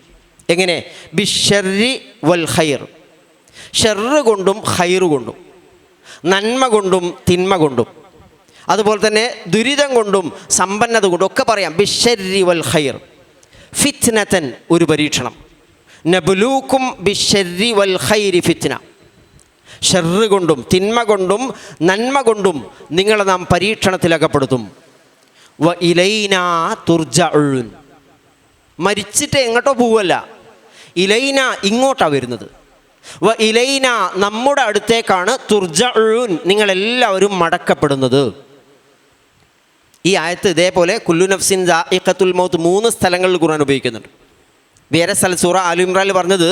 എങ്ങനെ? ബിശ്ശർരി വൽ ഖൈർ, ഷർറ് കൊണ്ടും ഖൈറ് കൊണ്ടും, നന്മ കൊണ്ടും തിന്മ കൊണ്ടും, അതുപോലെ തന്നെ ദുരിതം കൊണ്ടും സമ്പന്നത കൊണ്ടും ഒക്കെ പറയാം. ബിശ്ശർരി വൽ ഖൈർ ഫിത്നതൻ, ഒരു പരീക്ഷണം. നബ്ലൂക്കും ബിശ്ശർരി വൽ ഖൈരി ഫിത്ന, ഷർറ് കൊണ്ടും തിന്മ കൊണ്ടും നന്മ കൊണ്ടും നിങ്ങളെ നാം പരീക്ഷണത്തിലകപ്പെടുത്തും. വ ഇലൈനാ തുർജഊൻ, മരിച്ചിട്ട് എങ്ങോട്ടോ പോവല്ല, ഇലൈന ഇങ്ങോട്ടാണ് വരുന്നത്. വ ഇലൈന നമ്മുടെ അടുത്തേക്കാണ് തുർജഊൻ, നിങ്ങളെല്ലാവരും മടക്കപ്പെടുന്നത്. ഈ ആയത്ത് ഇതേപോലെ കുല്ലു നഫ്സിൻ ദാഇഖത്തുൽ മൗത്ത് 3 സ്ഥലങ്ങളിൽ ഖുർആൻ ഉപയോഗിക്കുന്നുണ്ട്. വേറെ സ്ഥലം സൂറ ആൽ ഇംറാനിൽ പറഞ്ഞത്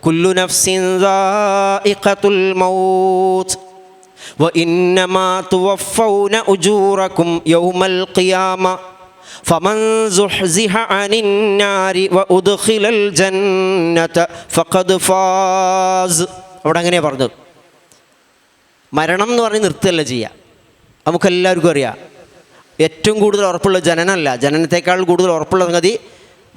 കുല്ലു നഫ്സിൻ ദാഇഖത്തുൽ മൗത്ത് വ ഇന്നമാ തുവഫൗന ഉജൂറകും യൗമൽ ഖിയാമ ഫമൻ സുഹ്സിഹ അനിൻ നാരി വ ഉദ്ഖിലൽ ജന്നത ഫഖദ് ഫാസ്. അവിടെ അങ്ങനെയാണ് പറഞ്ഞത്. മരണം എന്ന് പറഞ്ഞ് നിർത്തുകയല്ല ചെയ്യുക. നമുക്കെല്ലാവർക്കും അറിയാം, ഏറ്റവും കൂടുതൽ ഉറപ്പുള്ള ജനനമല്ല, ജനനത്തേക്കാൾ കൂടുതൽ ഉറപ്പുള്ള സംഗതി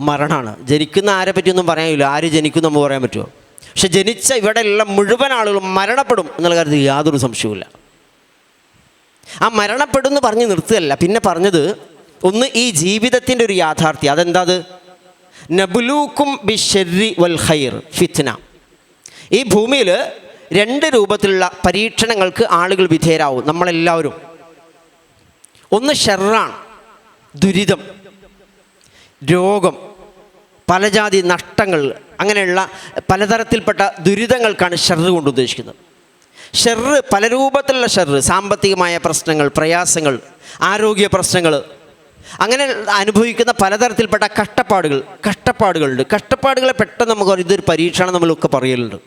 മരണമാണ്. ജനിക്കുന്ന ആരെ പറ്റിയൊന്നും പറയാനില്ല, ആര് ജനിക്കും നമ്മൾ പറയാൻ പറ്റുമോ? പക്ഷെ ജനിച്ച ഇവിടെയുള്ള മുഴുവൻ ആളുകളും മരണപ്പെടും എന്നുള്ള കാര്യത്തിൽ യാതൊരു സംശയവുമില്ല. ആ മരണപ്പെടും എന്ന് പറഞ്ഞ് നിർത്തുകയല്ല, പിന്നെ പറഞ്ഞത് ഒന്ന് ഈ ജീവിതത്തിൻ്റെ ഒരു യാഥാർത്ഥ്യം. അതെന്താ? അത് നബ്ലൂക്കും ബിശ്ശർരി വൽ ഖൈർ ഫിത്ന. ഈ ഭൂമിയിൽ 2 രൂപത്തിലുള്ള പരീക്ഷണങ്ങൾക്ക് ആളുകൾ വിധേയരാവും, നമ്മളെല്ലാവരും. ഒന്ന് ഷർറാണ്, ദുരിതം, രോഗം, പലജാതി നഷ്ടങ്ങൾ, അങ്ങനെയുള്ള പലതരത്തിൽപ്പെട്ട ദുരിതങ്ങൾക്കാണ് ഷർറ് കൊണ്ട് ഉദ്ദേശിക്കുന്നത്. ഷർറ് പല രൂപത്തിലുള്ള ഷർറ്, സാമ്പത്തികമായ പ്രശ്നങ്ങൾ, പ്രയാസങ്ങൾ, ആരോഗ്യ പ്രശ്നങ്ങൾ, അങ്ങനെ അനുഭവിക്കുന്ന പലതരത്തിൽപ്പെട്ട കഷ്ടപ്പാടുകളുണ്ട്. കഷ്ടപ്പാടുകളെ പെട്ടെന്ന് നമുക്ക് ഇതൊരു പരീക്ഷണം നമ്മളൊക്കെ പറയലുണ്ട്.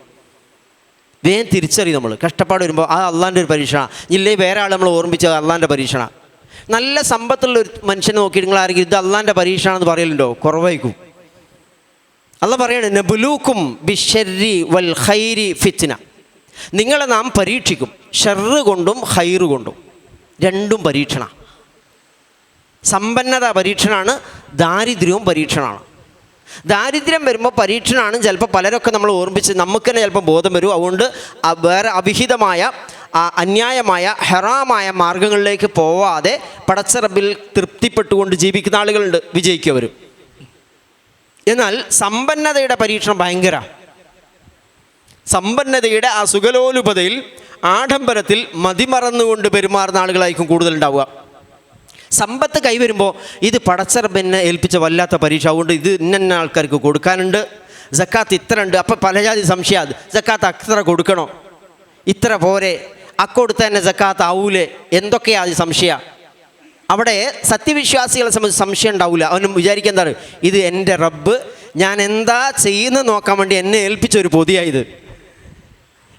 വേഗം തിരിച്ചറിയും നമ്മൾ. കഷ്ടപ്പാട് വരുമ്പോൾ ആ അള്ളാൻ്റെ ഒരു പരീക്ഷണം, ഇല്ലേ വേറെ ആൾ നമ്മൾ ഓർമ്മിച്ചത് അള്ളാൻ്റെ പരീക്ഷണം. നല്ല സമ്പത്തുള്ള ഒരു മനുഷ്യനെ നോക്കിയിട്ട് നിങ്ങൾ ആരെങ്കിലും ഇത് അള്ളാൻ്റെ പരീക്ഷണമെന്ന് പറയലുണ്ടോ? കുറവായിരിക്കും. അള്ളാഹ് പറയാണ് നബ്ലൂക്കും ബിശ്ശർരി വൽ ഖൈരി ഫിത്ന, നിങ്ങളെ നാം പരീക്ഷിക്കും, ഷർറ് കൊണ്ടും ഖൈറ് കൊണ്ടും. 2ഉം പരീക്ഷണ. സമ്പന്നത പരീക്ഷണമാണ്, ദാരിദ്ര്യവും പരീക്ഷണമാണ്. ദാരിദ്ര്യം വരുമ്പോൾ പരീക്ഷണമാണ്. ചിലപ്പോൾ പലരൊക്കെ നമ്മൾ ഓർമ്മിച്ച് നമുക്ക് തന്നെ ചിലപ്പോൾ ബോധം വരും. അതുകൊണ്ട് വേറെ അവിഹിതമായ അന്യായമായ ഹറാമായ മാർഗങ്ങളിലേക്ക് പോവാതെ പടച്ച റബ്ബിൽ തൃപ്തിപ്പെട്ടുകൊണ്ട് ജീവിക്കുന്ന ആളുകളുണ്ട്, വിജയിക്കവരും. എന്നാൽ സമ്പന്നതയുടെ പരീക്ഷണം ഭയങ്കര. സമ്പന്നതയുടെ ആ സുഖലോലുപതയിൽ ആഡംബരത്തിൽ മതിമറന്നുകൊണ്ട് പെരുമാറുന്ന ആളുകളായിരിക്കും കൂടുതലുണ്ടാവുക. സമ്പത്ത് കൈവരുമ്പോൾ ഇത് പടച്ച റബ്ബിനെ ഏൽപ്പിച്ച വല്ലാത്ത പരീക്ഷ, അതുകൊണ്ട് ഇത് ഇന്ന ആൾക്കാർക്ക് കൊടുക്കാനുണ്ട്, സക്കാത്ത് ഇത്ര ഉണ്ട്. അപ്പോൾ പലജാതി സംശയം, സക്കാത്ത് അത്ര കൊടുക്കണോ, ഇത്ര പോരെ, അക്കൊടുത്ത തന്നെ സക്കാത്ത് ആവൂലേ, എന്തൊക്കെയാണ് സംശയം. അവിടെ സത്യവിശ്വാസികളെ സംബന്ധിച്ച് സംശയം ഉണ്ടാവില്ല. അവനും വിചാരിക്കുക എന്താണ്, ഇത് എൻ്റെ റബ്ബ് ഞാൻ എന്താ ചെയ്യുന്നത് നോക്കാൻ വേണ്ടി എന്നെ ഏൽപ്പിച്ചൊരു പൊതിയായത്,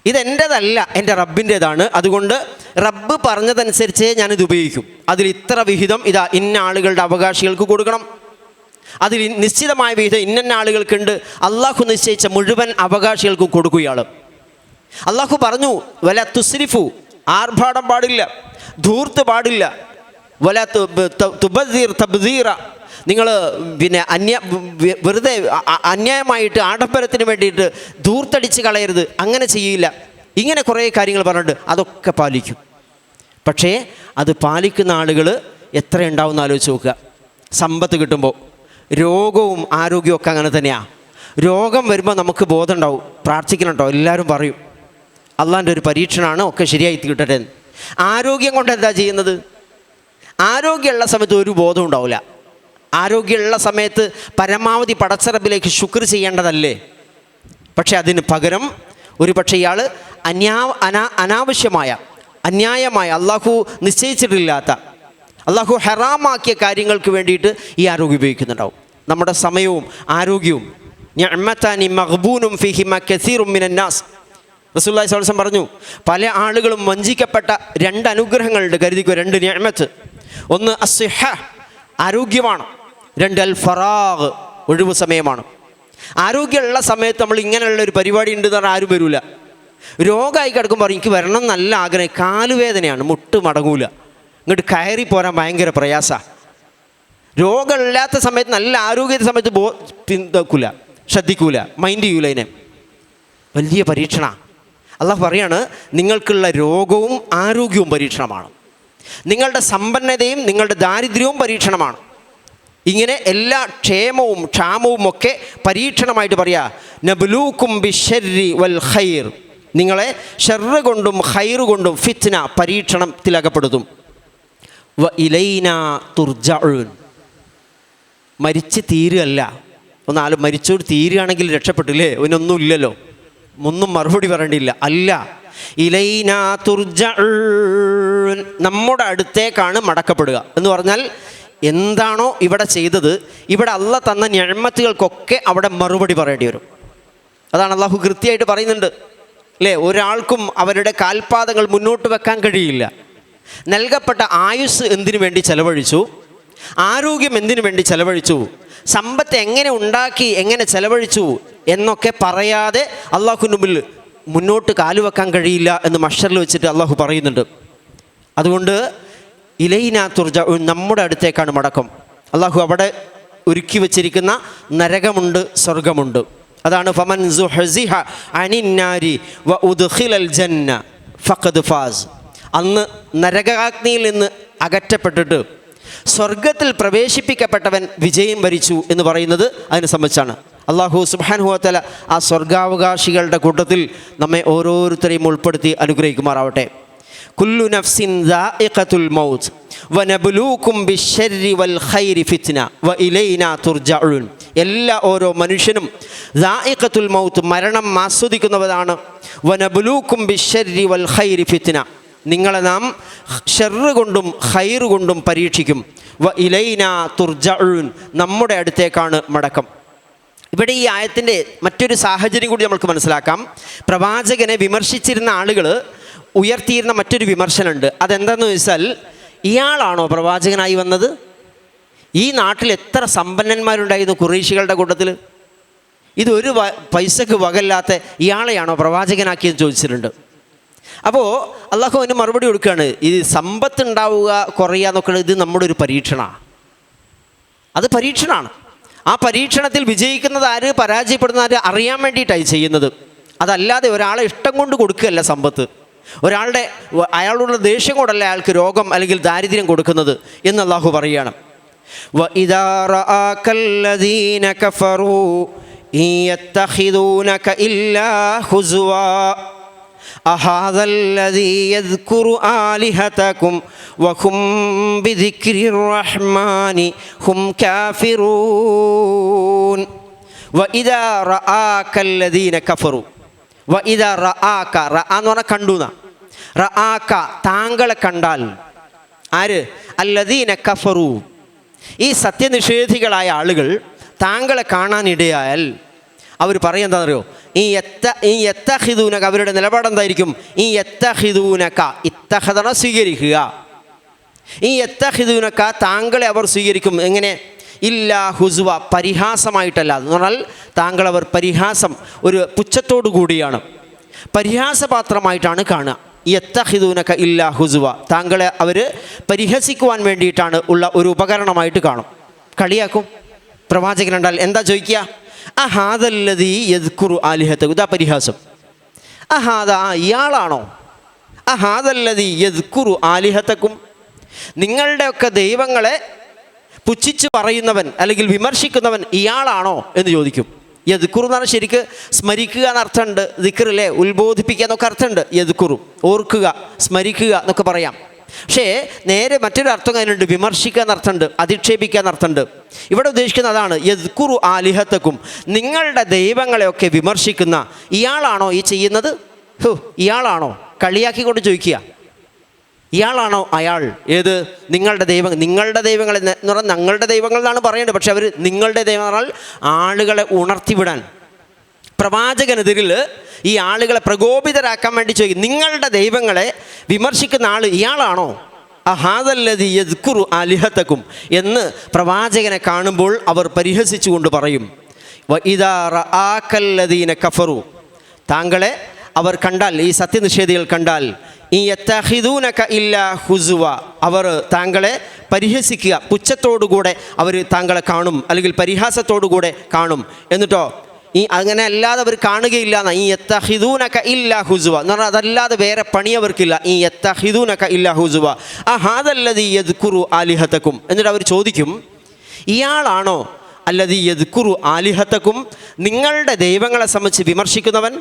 ഇതെൻ്റെതല്ല, എൻ്റെ റബ്ബിൻ്റേതാണ്. അതുകൊണ്ട് റബ്ബ് പറഞ്ഞതനുസരിച്ചേ ഞാനിത് ഉപയോഗിക്കും. അതിൽ ഇത്ര വിഹിതം ഇതാ ഇന്ന ആളുകളുടെ അവകാശികൾക്ക് കൊടുക്കണം, അതിൽ നിശ്ചിതമായ വിഹിതം ഇന്ന ആളുകൾക്കുണ്ട്, അള്ളാഹു നിശ്ചയിച്ച മുഴുവൻ അവകാശികൾക്കും കൊടുക്കും ഇയാൾ. അള്ളാഹു പറഞ്ഞു വല തുസ്രിഫു, ആർഭാടം പാടില്ല, ധൂർത്ത് പാടില്ല, വല തുബദ്ദീർ തബ്ദീറ, നിങ്ങൾ പിന്നെ വെറുതെ അന്യായമായിട്ട് ആഡംബരത്തിന് വേണ്ടിയിട്ട് ധൂർത്തടിച്ച് കളയരുത്, അങ്ങനെ ചെയ്യില്ല. ഇങ്ങനെ കുറേ കാര്യങ്ങൾ പറഞ്ഞിട്ട് അതൊക്കെ പാലിക്കും. പക്ഷേ അത് പാലിക്കുന്ന ആളുകൾ എത്ര ഉണ്ടാവും ആലോചിച്ച് നോക്കുക. സമ്പത്ത് കിട്ടുമ്പോൾ രോഗവും ആരോഗ്യവും ഒക്കെ അങ്ങനെ തന്നെയാണ്. രോഗം വരുമ്പോൾ നമുക്ക് ബോധം ഉണ്ടാവും, പ്രാർത്ഥിക്കണം കേട്ടോ, എല്ലാവരും പറയും അള്ളാൻ്റെ ഒരു പരീക്ഷണമാണ്, ഒക്കെ ശരിയായി കിട്ടട്ടെ എന്ന്. ആരോഗ്യം കൊണ്ട് എന്താ ചെയ്യുന്നത്? ആരോഗ്യമുള്ള സമയത്ത് ഒരു ബോധം ഉണ്ടാവില്ല. ആരോഗ്യമുള്ള സമയത്ത് പരമാവധി പടച്ചറബിലേക്ക് ശുക്ർ ചെയ്യേണ്ടതല്ലേ? പക്ഷെ അതിന് പകരം ഒരു പക്ഷേ ഇയാൾ അനാവശ്യമായ അന്യായമായ അള്ളാഹു നിശ്ചയിച്ചിട്ടില്ലാത്ത അള്ളാഹു ഹറാമാക്കിയ കാര്യങ്ങൾക്ക് വേണ്ടിയിട്ട് ഈ ആരോഗ്യം ഉപയോഗിക്കുന്നുണ്ടാവും. നമ്മുടെ സമയവും ആരോഗ്യവും നിഅ്മതാനി മഗ്ബൂനും ഫീഹിമാ കസീറും മിനന്നാസ്. റസൂലുള്ളാഹി സ്വല്ലല്ലാഹു അലൈഹി വസല്ലം പറഞ്ഞു, പല ആളുകളും വഞ്ചിക്കപ്പെട്ട 2 അനുഗ്രഹങ്ങളുണ്ട്, കരുതിക്കോ, 2 നിഅ്മത്ത്. ഒന്ന് അസ്സിഹ, ആരോഗ്യമാണ്. 2 അൽ ഫറാഗ്, ഒഴിവ് സമയമാണ്. ആരോഗ്യമുള്ള സമയത്ത് നമ്മൾ ഇങ്ങനെയുള്ള ഒരു പരിപാടി ഉണ്ട് എന്ന് പറഞ്ഞാൽ ആരും വരില്ല. രോഗമായി കിടക്കുമ്പോൾ പറയും എനിക്ക് വരണം നല്ല ആഗ്രഹം, കാലുവേദനയാണ്, മുട്ട് മടങ്ങൂല, ഇങ്ങോട്ട് കയറി പോരാൻ ഭയങ്കര പ്രയാസമാണ്. രോഗമില്ലാത്ത സമയത്ത്, നല്ല ആരോഗ്യത്തെ സമയത്ത് പിന്തുക്കൂല, ശ്രദ്ധിക്കൂല, മൈൻഡ് ചെയ്യൂല. അതിനെ വലിയ പരീക്ഷണ. അള്ളാഹു പറയാണ്, നിങ്ങൾക്കുള്ള രോഗവും ആരോഗ്യവും പരീക്ഷണമാണ്, നിങ്ങളുടെ സമ്പന്നതയും നിങ്ങളുടെ ദാരിദ്ര്യവും പരീക്ഷണമാണ്. ഇങ്ങനെ എല്ലാ ക്ഷേമവും ക്ഷാമവും ഒക്കെ പരീക്ഷണമായിട്ട് പറയാ. നബ്ലൂക്കും ബിശ്ശർരി വൽ ഖൈർ, നിങ്ങളെ ഷർറ് കൊണ്ടും ഖൈർ കൊണ്ടും ഫിത്ന, പരീക്ഷണത്തിലകപ്പെടുത്തും. വ ഇലൈനാ തുർജഊൻ, മരിച്ച് തീരുകയല്ല. ഒന്നാലും മരിച്ചോട് തീരുകയാണെങ്കിൽ രക്ഷപ്പെട്ടില്ലേ, അവനൊന്നും ഇല്ലല്ലോ, ഒന്നും മറുപടി പറയേണ്ടിയില്ല. അല്ല, ഇലൈനാ തുർജഊൻ, നമ്മുടെ അടുത്തേക്കാണ് മടക്കപ്പെടുക എന്ന് പറഞ്ഞാൽ എന്താണോ ഇവിടെ ചെയ്തത്, ഇവിടെ അള്ളാഹ് തന്ന നിഅ്മത്തുകൾക്കൊക്കെ അവിടെ മറുപടി പറയേണ്ടി വരും. അതാണ് അള്ളാഹു കൃത്യമായിട്ട് പറയുന്നുണ്ട് അല്ലേ. ഒരാൾക്കും അവരുടെ കാൽപാദങ്ങൾ മുന്നോട്ട് വെക്കാൻ കഴിയില്ല. നൽകപ്പെട്ട ആയുസ് എന്തിനു വേണ്ടി ചെലവഴിച്ചു, ആരോഗ്യം എന്തിനു വേണ്ടി ചെലവഴിച്ചു, സമ്പത്ത് എങ്ങനെ ഉണ്ടാക്കി, എങ്ങനെ ചെലവഴിച്ചു എന്നൊക്കെ പറയാതെ അള്ളാഹുവിന് മുമ്പിൽ മുന്നോട്ട് കാലുവെക്കാൻ കഴിയില്ല എന്ന് മഹ്ശറിൽ വെച്ചിട്ട് അള്ളാഹു പറയുന്നുണ്ട്. അതുകൊണ്ട് ഇലൈനാ തുർജഊൻ, നമ്മുടെ അടുത്തേക്കാണ് മടക്കം. അള്ളാഹു അവിടെ ഒരുക്കി വച്ചിരിക്കുന്ന നരകമുണ്ട്, സ്വർഗമുണ്ട്. അതാണ് ഫമൻ സുഹ്സിഹ അനിന്നാരി വ ഉദ്ഖിലൽ ജന്ന ഫഖദ് ഫാസ്. അന്ന് നരകാഗ്നിയിൽ നിന്ന് അകറ്റപ്പെട്ടിട്ട് സ്വർഗത്തിൽ പ്രവേശിപ്പിക്കപ്പെട്ടവൻ വിജയം വരിച്ചു എന്ന് പറയുന്നത് അതിനെ സംബന്ധിച്ചാണ്. അള്ളാഹു സുബ്ഹാനഹു വ തആല ആ സ്വർഗാവകാശികളുടെ കൂട്ടത്തിൽ നമ്മെ ഓരോരുത്തരെയും ഉൾപ്പെടുത്തി അനുഗ്രഹിക്കുമാറാവട്ടെ. കുല്ലു നഫ്സിൻ ദാഇഖത്തുൽ മൗത്ത് വനബ്ലൂക്കും ബിശ്ശർരി വൽ ഖൈരി ഫിത്ന വ ഇലൈനാ തുർജഊൻ. എല്ലാ ഓരോ മനുഷ്യനും ദാഇഖത്തുൽ മൗത്ത്, മരണം ആസ്വദിക്കുന്നവരാണ്. വനബ്ലൂക്കും ബിശ്ശർരി വൽ ഖൈരി ഫിത്ന, നിങ്ങളെ നാം ഷർറ് കൊണ്ടും ഖൈർ കൊണ്ടും പരീക്ഷിക്കും. വ ഇലൈനാ തുർജഊൻ, നമ്മുടെ അടുത്തേക്കാണ് മടക്കം. ഇവിടെ ഈ ആയത്തിൻ്റെ മറ്റൊരു സാഹചര്യം കൂടി നമുക്ക് മനസ്സിലാക്കാം. പ്രവാചകനെ വിമർശിച്ചിരുന്ന ആളുകൾ ഉയർത്തിയിരുന്ന മറ്റൊരു വിമർശനമുണ്ട്. അതെന്താണെന്ന് വെച്ചാൽ, ഇയാളാണോ പ്രവാചകനായി വന്നത്? ഈ നാട്ടിൽ എത്ര സമ്പന്നന്മാരുണ്ടായിരുന്നു ഖുറൈശികളുടെ കൂട്ടത്തിൽ, ഇതൊരു പൈസക്ക് വകല്ലാത്ത ഇയാളെയാണോ പ്രവാചകനാക്കിയെന്ന് ചോദിച്ചിട്ടുണ്ട്. അപ്പോൾ അള്ളാഹു അതിന് മറുപടി കൊടുക്കുകയാണ്, ഇത് സമ്പത്ത് ഉണ്ടാവുക കുറയുക എന്നൊക്കെ ഇത് നമ്മുടെ ഒരു പരീക്ഷണമാണ്. അത് പരീക്ഷണമാണ്. ആ പരീക്ഷണത്തിൽ വിജയിക്കുന്നത് ആര്, പരാജയപ്പെടുന്ന ആര് അറിയാൻ വേണ്ടിയിട്ടായി ചെയ്യുന്നത്. അതല്ലാതെ ഒരാളെ ഇഷ്ടം കൊണ്ട് കൊടുക്കുകയല്ല സമ്പത്ത്. അയാളുടെ ദേഷ്യം കൊണ്ടല്ല അയാൾക്ക് രോഗം അല്ലെങ്കിൽ ദാരിദ്ര്യം കൊടുക്കുന്നത് എന്ന് അള്ളാഹു പറയുകയാണ്. വഇദാ റആകല്ലദീന കഫറൂ യത്തഖിദൂനക ഇല്ലാ ഹുസ്വാ അഹാദല്ലദീ യദ്കുറു ആലിഹതകും വഹും ബിദിക്രിർ റഹ്മാനി ഹും കാഫിറൂൻ. വഇദാ റആകല്ലദീന കഫറൂ, വഇദാ റആക, റഅ എന്ന് പറഞ്ഞാൽ കണ്ടു എന്നാ. റആക, താങ്കളെ കണ്ടാൽ. ആര്? അല്ലദീന കഫറു, ഈ സത്യനിഷേധികളായ ആളുകൾ താങ്കളെ കാണാനിടയായാൽ അവർ പറയുന്നതെന്നറിയോ? ഈ യത്തഖിദൂനക, അവരുടെ നിലപാടെന്തായിരിക്കും? ഈ യത്തഖിദൂനക, ഇത്തഖദന സ്വീകരിക്കുക. ഈ യത്തഖിദൂനക, താങ്കളെ അവർ സ്വീകരിക്കും. എങ്ങനെ? ഇല്ലാ ഹുസ്വ, പരിഹാസമായിട്ടല്ല. എന്ന് പറഞ്ഞാൽ താങ്കൾ അവർ പരിഹാസം, ഒരു പുച്ഛത്തോടു കൂടിയാണ്, പരിഹാസപാത്രമായിട്ടാണ് കാണുക. യത്തഖിദൂനക ഇല്ലാ ഹുസുവ, താങ്കളെ അവർ പരിഹസിക്കുവാൻ വേണ്ടിയിട്ടാണ് ഉള്ള ഒരു ഉപകരണമായിട്ട് കാണും, കളിയാക്കും. പ്രവാചകൻ കണ്ടാൽ എന്താ ചോദിക്കുക? അഹാദല്ലദീ യദ്കുറു ആലിഹത്തകും, ഇതാ പരിഹാസം. അഹാദ, ഇയാളാണോ? അഹാദല്ലദീ യദ്കുറു ആലിഹത്തക്കും, നിങ്ങളുടെയൊക്കെ ദൈവങ്ങളെ പുച്ഛിച്ച് പറയുന്നവൻ അല്ലെങ്കിൽ വിമർശിക്കുന്നവൻ ഇയാളാണോ എന്ന് ചോദിക്കും. യദ്കുറു എന്ന് പറഞ്ഞാൽ ശരിക്ക് സ്മരിക്കുക എന്നർത്ഥമുണ്ട്, ദിക്റില്ലേ, ഉത്ബോധിപ്പിക്കുക എന്നൊക്കെ അർത്ഥമുണ്ട്. യദ്കുറു ഓർക്കുക, സ്മരിക്കുക എന്നൊക്കെ പറയാം. പക്ഷേ നേരെ മറ്റൊരു അർത്ഥം അതിനുണ്ട്, വിമർശിക്കുക എന്നർത്ഥമുണ്ട്, അധിക്ഷേപിക്കുക എന്നർത്ഥമുണ്ട്. ഇവിടെ ഉദ്ദേശിക്കുന്ന അതാണ്, യദ്കുറു ആലിഹത്തക്കും, നിങ്ങളുടെ ദൈവങ്ങളെയൊക്കെ വിമർശിക്കുന്ന ഇയാളാണോ ഈ ചെയ്യുന്നത്? ഇയാളാണോ? കളിയാക്കിക്കൊണ്ട് ചോദിക്കുക, ഇയാളാണോ അയാൾ? ഏത്? നിങ്ങളുടെ ദൈവങ്ങൾ. നിങ്ങളുടെ ദൈവങ്ങൾ എന്ന് പറഞ്ഞാൽ ഞങ്ങളുടെ ദൈവങ്ങൾ എന്നാണ് പറയേണ്ടത്, പക്ഷെ അവർ നിങ്ങളുടെ ദൈവം പറഞ്ഞാൽ ആളുകളെ ഉണർത്തിവിടാൻ, പ്രവാചകനെതിരിൽ ഈ ആളുകളെ പ്രകോപിതരാക്കാൻ വേണ്ടി ചോദിക്കും, നിങ്ങളുടെ ദൈവങ്ങളെ വിമർശിക്കുന്ന ആൾ ഇയാളാണോ? അഹാദല്ലദീ യദ്കുറു ആലിഹത്തക്കും എന്ന് പ്രവാചകനെ കാണുമ്പോൾ അവർ പരിഹസിച്ചുകൊണ്ട് പറയും. വഇദാ റആകല്ലദീന കഫറു, താങ്കളെ അവർ കണ്ടാൽ, ഈ സത്യനിഷേധികൾ കണ്ടാൽ, ഈ യത്തഖിദൂനക ഇല്ലാ ഹുസുവ, അവർ താങ്കളെ പരിഹസിക്കുക, പുച്ഛത്തോടുകൂടെ അവർ താങ്കളെ കാണും, അല്ലെങ്കിൽ പരിഹാസത്തോടുകൂടെ കാണും. എന്നിട്ടോ അങ്ങനെ അല്ലാതെ അവർ കാണുകയില്ല എന്നാ, ഈ യത്തഖിദൂനക ഇല്ലാ ഹുസുവ എന്ന് പറഞ്ഞാൽ അതല്ലാതെ വേറെ പണി അവർക്കില്ല. ഈ യത്തഖിദൂനക ഇല്ലാ ഹുസുവ അഹാദല്ലദീ യദ്കുറു ആലിഹത്തക്കും. എന്നിട്ട് അവർ ചോദിക്കും, ഇയാളാണോ അല്ലദീ യദ്കുറു ആലിഹത്തക്കും, നിങ്ങളുടെ ദൈവങ്ങളെ സംബന്ധിച്ച് വിമർശിക്കുന്നവൻ?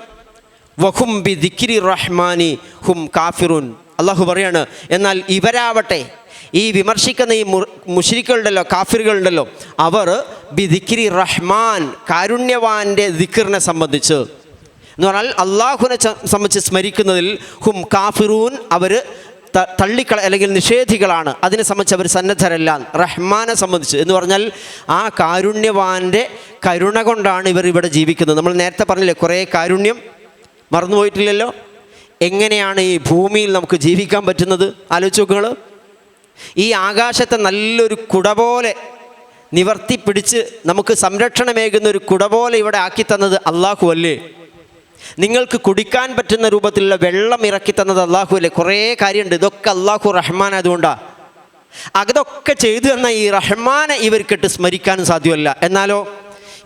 വഹും ബി ദിക്രി റഹ്മാനി ഹും കാഫിറുൻ, അള്ളാഹു പറയാണ്, എന്നാൽ ഇവരാവട്ടെ, ഈ വിമർശിക്കുന്ന ഈ മുശ്രിക്കുകളുണ്ടല്ലോ, കാഫിറുകളുണ്ടല്ലോ, അവർ ബി ദിക്രി റഹ്മാൻ, കാരുണ്യവാൻ്റെ ദിക്റിനെ സംബന്ധിച്ച് എന്ന് പറഞ്ഞാൽ അള്ളാഹുവിനെ സംബന്ധിച്ച് സ്മരിക്കുന്നതിൽ ഹും കാഫിറൂൻ, അവർ അല്ലെങ്കിൽ നിഷേധികളാണ്, അതിനെ സംബന്ധിച്ച് അവർ സന്നദ്ധരല്ല. റഹ്മാനെ സംബന്ധിച്ച് എന്ന് പറഞ്ഞാൽ ആ കാരുണ്യവാൻ്റെ കരുണ കൊണ്ടാണ് ഇവർ ഇവിടെ ജീവിക്കുന്നത്. നമ്മൾ നേരത്തെ പറഞ്ഞില്ലേ, കുറേ കാരുണ്യം മറന്നുപോയിട്ടില്ലല്ലോ. എങ്ങനെയാണ് ഈ ഭൂമിയിൽ നമുക്ക് ജീവിക്കാൻ പറ്റുന്നത്? ആലോചിച്ച് നോക്കുകൾ. ഈ ആകാശത്തെ നല്ലൊരു കുട പോലെ നിവർത്തിപ്പിടിച്ച് നമുക്ക് സംരക്ഷണമേകുന്ന ഒരു കുട പോലെ ഇവിടെ ആക്കി തന്നത് അള്ളാഹു അല്ലേ? നിങ്ങൾക്ക് കുടിക്കാൻ പറ്റുന്ന രൂപത്തിലുള്ള വെള്ളം ഇറക്കി തന്നത് അള്ളാഹു അല്ലേ? കുറേ കാര്യമുണ്ട്. ഇതൊക്കെ അള്ളാഹു റഹ്മാൻ ആയതുകൊണ്ടാണ്. അതൊക്കെ ചെയ്തു തന്ന ഈ റഹ്മാനെ ഇവർക്കിട്ട് സ്മരിക്കാനും സാധ്യമല്ല. എന്നാലോ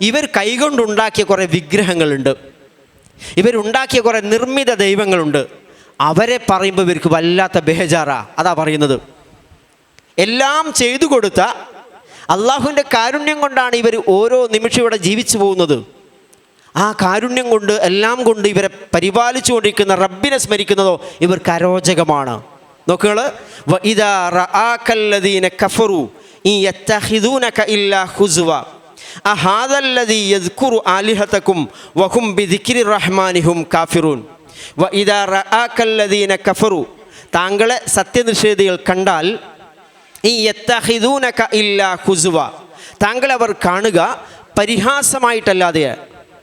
ഇവർ കൈകൊണ്ടുണ്ടാക്കിയ കുറേ വിഗ്രഹങ്ങളുണ്ട്, ഇവരുണ്ടാക്കിയ കുറേ നിർമ്മിത ദൈവങ്ങളുണ്ട്. അവരെ പറയുമ്പോൾ ഇവർക്ക് വല്ലാത്ത ബേജാറാ. അതാ പറയുന്നത്, എല്ലാം ചെയ്തു കൊടുത്ത അള്ളാഹുവിൻ്റെ കാരുണ്യം കൊണ്ടാണ് ഇവർ ഓരോ നിമിഷം ഇവിടെ ജീവിച്ചു പോകുന്നത്. ആ കാരുണ്യം കൊണ്ട്, എല്ലാം കൊണ്ട് ഇവരെ പരിപാലിച്ചു കൊണ്ടിരിക്കുന്ന റബ്ബിനെ സ്മരിക്കുന്നതോ ഇവർക്ക് അരോചകമാണ്. നോക്കുകൾ, വഇദാ റആകല്ലദീന കഫറു ഇൻ യത്തഖിദൂനക ഇല്ലാ ഹുസുവ അഹാദല്ലദീ യദ്കുറു ആലിഹതകും വഹും ബിദിക്രി റഹ്മാനി ഹും കാഫിറൂൻ. വഇദാ റആകല്ലദീന കഫറു, താങ്കളെ സത്യനിഷേധികൾ കണ്ടാൽ, ഈ യത്തഖിദൂനക ഇല്ലാ ഹുസുവ, താങ്കളെ അവർ കാണുക പരിഹാസമായിട്ടല്ലാതെ,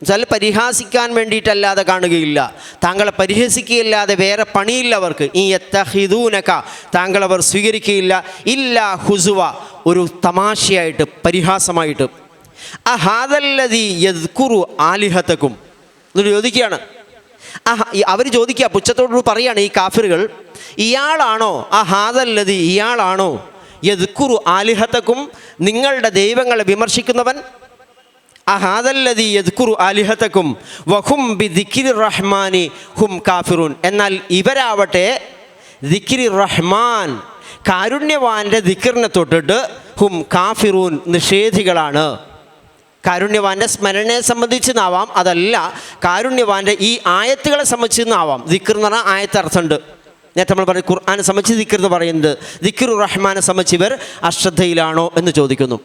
ചില പരിഹാസിക്കാൻ വേണ്ടിയിട്ടല്ലാതെ കാണുകയില്ല, താങ്കളെ പരിഹസിക്കുകയില്ലാതെ വേറെ പണിയില്ല അവർക്ക്. ഈ യത്തഖിദൂനക, താങ്കളവർ സ്വീകരിക്കുകയില്ല, ഇല്ലാ ഹുസുവ, ഒരു തമാശയായിട്ട്, പരിഹാസമായിട്ട്. അഹാദല്ലദീ യദ്കുറു ആലിഹതകും എന്നൊരു ചോദിക്കുകയാണ്. അവർ ചോദിക്കുക, പുച്ഛത്തോട് പറയാണ് ഈ കാഫിറുകൾ, ഇയാളാണോ അഹാദല്ലദീ, ഇയാളാണോ യദ്കുറു ആലിഹതകും, നിങ്ങളുടെ ദൈവങ്ങളെ വിമർശിക്കുന്നവൻ? അഹാദല്ലദീ യദ്കുറു ആലിഹതകും വഹും ബിദിക്രി റഹ്മാനി ഹും കാഫിറൂൻ. എന്നാൽ ഇവരാവട്ടെ ദിക്രി റഹ്മാൻ, കാരുണ്യവാൻ്റെ ദിക്റിനെ തൊട്ടിട്ട് ഹും കാഫിറൂൻ, നിഷേധികളാണ്. കാരുണ്യവാൻ്റെ സ്മരണയെ സംബന്ധിച്ചെന്നാവാം, അതല്ല കാരുണ്യവാൻ്റെ ഈ ആയത്തുകളെ സംബന്ധിച്ചെന്നാവാം. ദിക്ർ എന്ന് പറഞ്ഞാൽ ആയത്ത് അർത്ഥമുണ്ട്. നേരത്തെ നമ്മൾ പറയും ഖുർആനെ സംബന്ധിച്ച് ദിക്ർ എന്ന് പറയുന്നത്. ദിക്ർ റഹ്മാനെ സംബന്ധിച്ച് ഇവർ അശ്രദ്ധയിലാണോ എന്ന് ചോദിക്കുന്നു.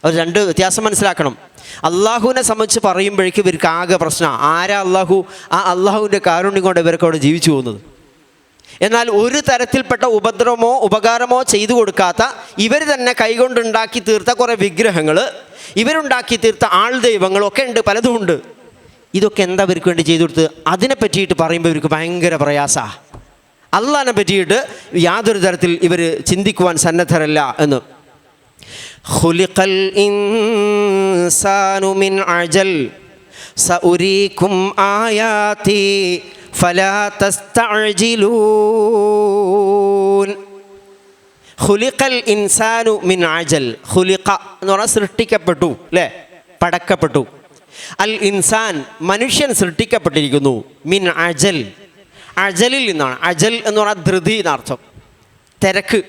അവർ രണ്ട് വ്യത്യാസം മനസ്സിലാക്കണം. അള്ളാഹുവിനെ സംബന്ധിച്ച് പറയുമ്പോഴേക്കും ഇവർക്ക് ആകെ പ്രശ്നമാണ്, ആരാ അള്ളാഹു? ആ അള്ളാഹുവിൻ്റെ കാരുണ്യം കൊണ്ട് ഇവർക്ക് അവിടെ ജീവിച്ചു പോകുന്നത്. എന്നാൽ ഒരു തരത്തിൽപ്പെട്ട ഉപദ്രവമോ ഉപകാരമോ ചെയ്തു കൊടുക്കാത്ത, ഇവർ തന്നെ കൈകൊണ്ടുണ്ടാക്കി തീർത്ത കുറേ വിഗ്രഹങ്ങൾ, ഇവരുണ്ടാക്കി തീർത്ത ആൾ ദൈവങ്ങളൊക്കെ ഉണ്ട്, പലതും ഉണ്ട്. ഇതൊക്കെ എന്താ ഇവർക്ക് വേണ്ടി ചെയ്തു കൊടുത്ത്? അതിനെ പറ്റിയിട്ട് പറയുമ്പോൾ ഇവർക്ക് ഭയങ്കര പ്രയാസമാണ്. അള്ളാഹിനെ പറ്റിയിട്ട് യാതൊരു തരത്തിൽ ഇവർ ചിന്തിക്കുവാൻ സന്നദ്ധരല്ല എന്ന്. ഖുലിഖൽ ഇൻസാനു മിൻ അജൽ സഉരീകും ആയാതി ഫലാ തസ്തഅജിലൂൻ. ഖുലിഖൽ ഇൻസാനു മിൻ അജൽ. ഖുലിഖ എന്ന് പറഞ്ഞാൽ സൃഷ്ടിക്കപ്പെട്ടു, അല്ലേ, പടക്കപ്പെട്ടു. അൽ ഇൻസാൻ മനുഷ്യൻ സൃഷ്ടിക്കപ്പെട്ടിരിക്കുന്നു മിൻ അജൽ, അജലിൽ നിന്നാണ്. അജൽ എന്ന് പറഞ്ഞാൽ ധൃതി എന്നർത്ഥം. തിരക്ക്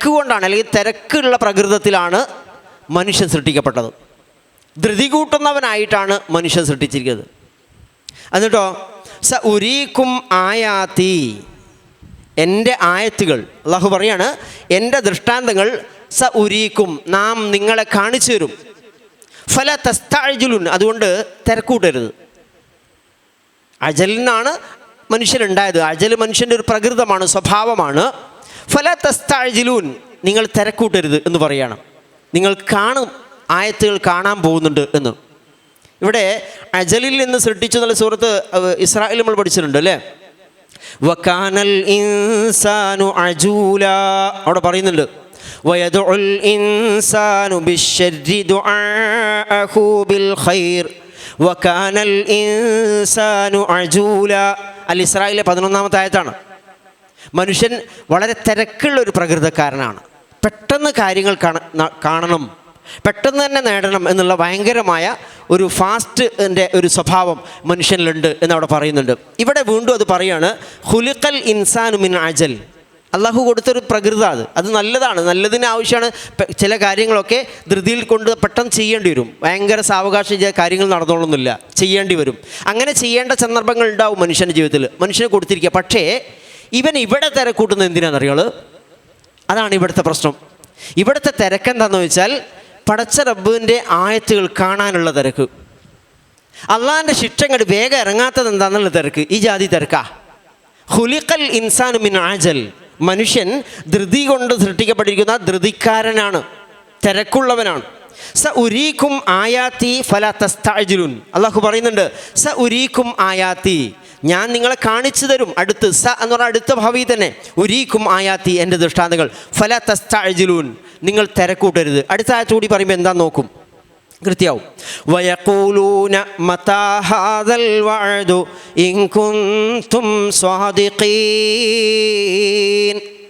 കൊണ്ടാണ്, അല്ലെങ്കിൽ തിരക്കുള്ള പ്രകൃതത്തിലാണ് മനുഷ്യൻ സൃഷ്ടിക്കപ്പെട്ടത്. ധൃതി കൂട്ടുന്നവനായിട്ടാണ് മനുഷ്യൻ സൃഷ്ടിച്ചിരിക്കുന്നത്. എന്നിട്ടോ സ ഉരീക്കും ആയാത്തി, എൻ്റെ ആയത്തുകൾ, അള്ളാഹു പറയാണ് എൻ്റെ ദൃഷ്ടാന്തങ്ങൾ, സ ഉരീക്കും നാം നിങ്ങളെ കാണിച്ചു തരും. ഫല തസ്തഅജിലുൻ, അതുകൊണ്ട് തിരക്കൂട്ടരുത്. അജലിൽ നിന്നാണ് മനുഷ്യനുണ്ടായത്. അജൽ മനുഷ്യൻ്റെ ഒരു പ്രകൃതമാണ്, സ്വഭാവമാണ്. ഫല തസ്തഅജിലൂൻ, നിങ്ങൾ തിരക്കൂട്ടരുത് എന്ന് പറയണം. നിങ്ങൾ കാണും, ആയത്തുകൾ കാണാൻ പോകുന്നുണ്ട് എന്ന്. ഇവിടെ അജലിൽ നിന്ന് സൃഷ്ടിച്ചു എന്നുള്ള സൂറത്ത് ഇസ്രായേൽ നമ്മൾ പഠിച്ചിട്ടുണ്ട്, അല്ലേ. വകാനൽ ഇൻസാനു അജൂല, അവിടെ പറയുന്നുണ്ട് വയദുൽ ഇൻസാനു ബിശ്ശർരി ദുആഅഹു ബിൽ ഖൈർ വകാനൽ ഇൻസാനു അജൂല. അൽ ഇസ്രായേലിലെ 11-ാമത്തെ ആയത്താണ്. മനുഷ്യൻ വളരെ തിരക്കുള്ള ഒരു പ്രകൃതക്കാരനാണ്. പെട്ടെന്ന് കാര്യങ്ങൾ കാണണം, പെട്ടെന്ന് തന്നെ നേടണം എന്നുള്ള ഭയങ്കരമായ ഒരു ഫാസ്റ്റിൻ്റെ ഒരു സ്വഭാവം മനുഷ്യനിലുണ്ട് എന്നവിടെ പറയുന്നുണ്ട്. ഇവിടെ വീണ്ടും അത് പറയാണ്, ഖുലിഖൽ ഇൻസാനു മിൻ അജൽ. അള്ളാഹു കൊടുത്തൊരു പ്രകൃത, അത് നല്ലതാണ്, നല്ലതിന് ആവശ്യമാണ്. ചില കാര്യങ്ങളൊക്കെ ധൃതിയിൽ കൊണ്ട് പെട്ടെന്ന് ചെയ്യേണ്ടി വരും. ഭയങ്കര സാവകാശം കാര്യങ്ങൾ നടന്നോളൊന്നുമില്ല, ചെയ്യേണ്ടി വരും. അങ്ങനെ ചെയ്യേണ്ട സന്ദർഭങ്ങൾ ഉണ്ടാവും മനുഷ്യൻ്റെ ജീവിതത്തിൽ, മനുഷ്യനെ കൊടുത്തിരിക്കുക. പക്ഷേ ഇവൻ ഇവിടെ തിരക്കൂട്ടുന്നത് എന്തിനാണെന്നറിയാള്? അതാണ് ഇവിടുത്തെ പ്രശ്നം. ഇവിടുത്തെ തിരക്കെന്താണെന്ന് വെച്ചാൽ പടച്ച റബ്ബിൻ്റെ ആയത്തുകൾ കാണാനുള്ള തിരക്ക്. അള്ളാഹിൻ്റെ ശിക്ഷ അങ്ങോട്ട് വേഗം ഇറങ്ങാത്തത് എന്താണെന്നുള്ള തിരക്ക്. ഈ ജാതി തിരക്കാ. ഖുലിഖൽ ഇൻസാനു മിൻ അജൽ, മനുഷ്യൻ ധൃതി കൊണ്ട് സൃഷ്ടിക്കപ്പെട്ടിരിക്കുന്ന ധൃതിക്കാരനാണ്, തിരക്കുള്ളവനാണ്. സ ഉരീക്കും ആയാത്തി ഫലാ തസ്തഅജിലുൻ. അള്ളാഹു പറയുന്നുണ്ട് സ ഉരീക്കും ആയാത്തി, ഞാൻ നിങ്ങളെ കാണിച്ചു തരും. അടുത്ത് സ എന്ന് പറഞ്ഞാൽ അടുത്ത ഭാവി തന്നെ. ഉരീക്കും ആയാത്തി, എൻ്റെ ദൃഷ്ടാന്തങ്ങൾ. ഫലാ തസ്തഅജിലൂൻ, നിങ്ങൾ തിരക്കൂട്ടരുത്. അടുത്ത ആയത്ത് കൂടി പറയുമ്പോൾ എന്താ നോക്കും, കൃത്യമാവും. വയഖൂലൂന മതാ ഹാദൽ വഅദു ഇൻ കുൻതും സ്വാദിഖീൻ.